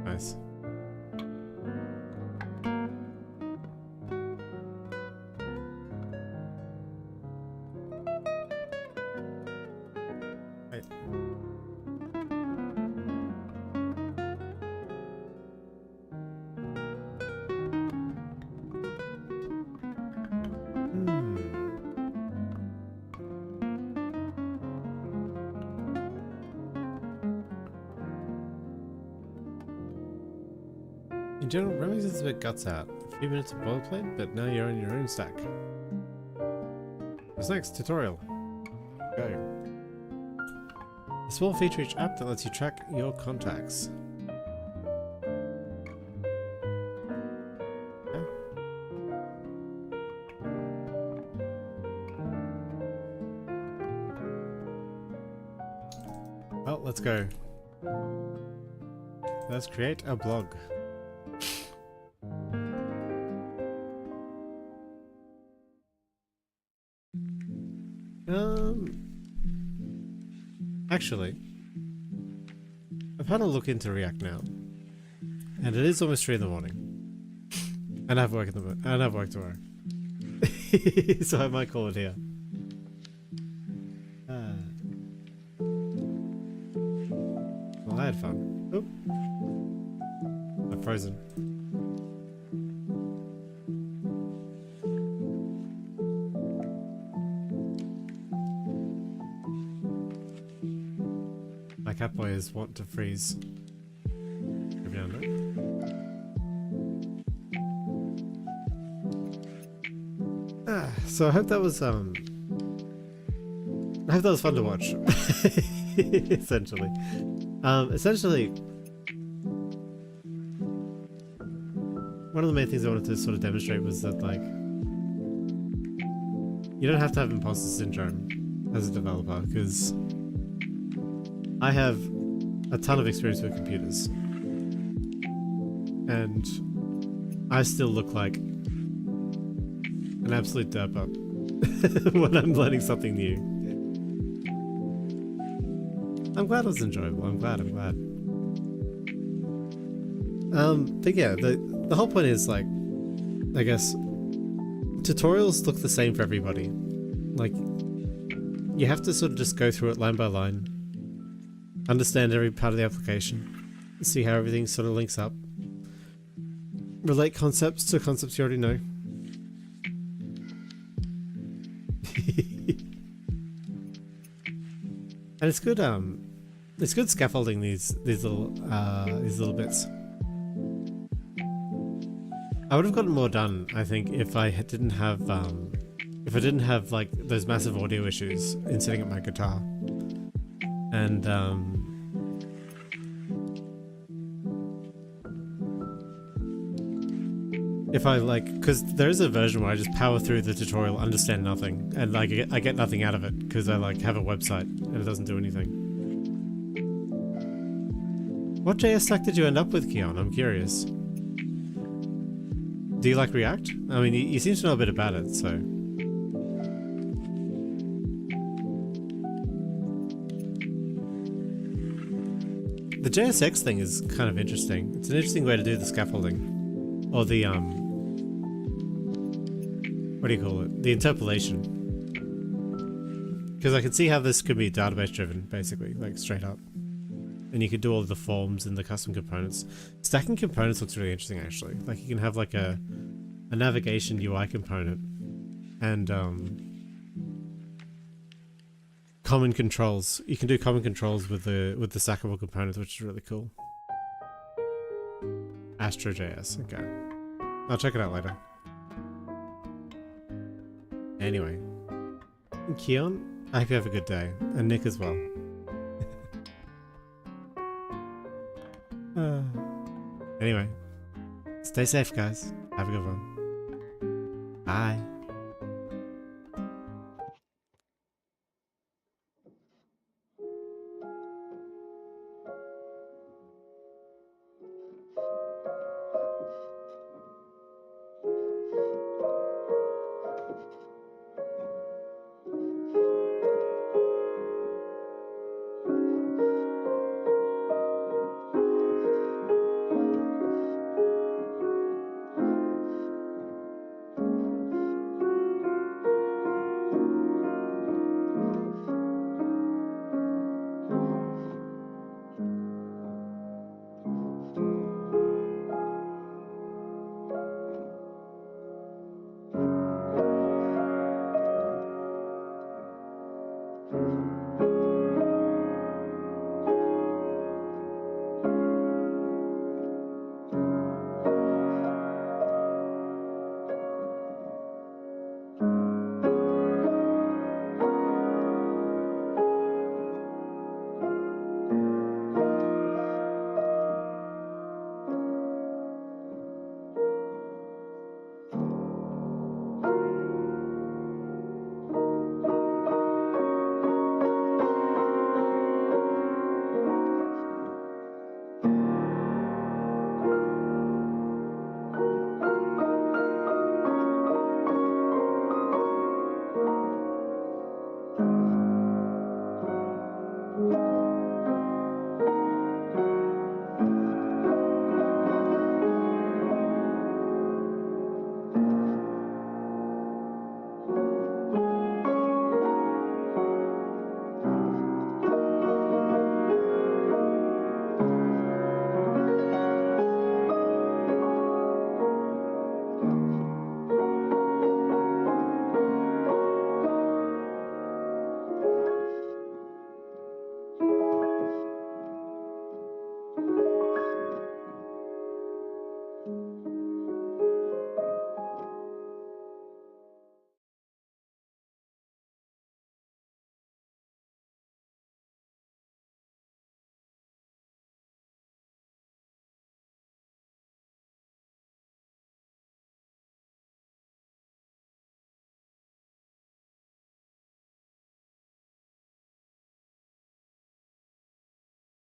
Nice. Right. In general, Remix is a bit guts out. A few minutes of boilerplate, but now you're on your own stack. What's next? Tutorial. Go. A small feature each app that lets you track your contacts. Okay. Well, let's go. Let's create a blog. Actually, I've had a look into React now, and it is almost 3 in the morning, and I have work tomorrow, so I might call it here. Well, I had fun. Oh, I'm frozen. My Catboy is want to freeze every now and then. So I hope that was fun to watch. Essentially. Essentially, one of the main things I wanted to sort of demonstrate was that, like, you don't have to have imposter syndrome as a developer, because I have a ton of experience with computers, and I still look like an absolute derp when I'm learning something new. I'm glad it was enjoyable. I'm glad. But yeah, the whole point is, like, I guess tutorials look the same for everybody. Like, you have to sort of just go through it line by line, understand every part of the application, see how everything sort of links up, relate concepts to concepts you already know. And it's good scaffolding these little bits. I would have gotten more done, I think, if I didn't have like those massive audio issues in setting up my guitar. And if I, like, because there is a version where I just power through the tutorial, understand nothing, and like I get nothing out of it because I like have a website and it doesn't do anything. What JS stack did you end up with, 𝐒𝐤𝐚𝐥? I'm curious. Do you like React? I mean, you seem to know a bit about it, so. The JSX thing is kind of interesting. It's an interesting way to do the scaffolding. Or the, what do you call it? The interpolation. Because I can see how this could be database driven, basically, like straight up. And you could do all the forms and the custom components. Stacking components looks really interesting, actually. Like, you can have like a navigation UI component and common controls. You can do common controls with the stackable components, which is really cool. Astro.js, okay. I'll check it out later. Anyway, 𝐒𝐤𝐚𝐥, I hope you have a good day, and Nick as well. Anyway, stay safe, guys. Have a good one. Bye.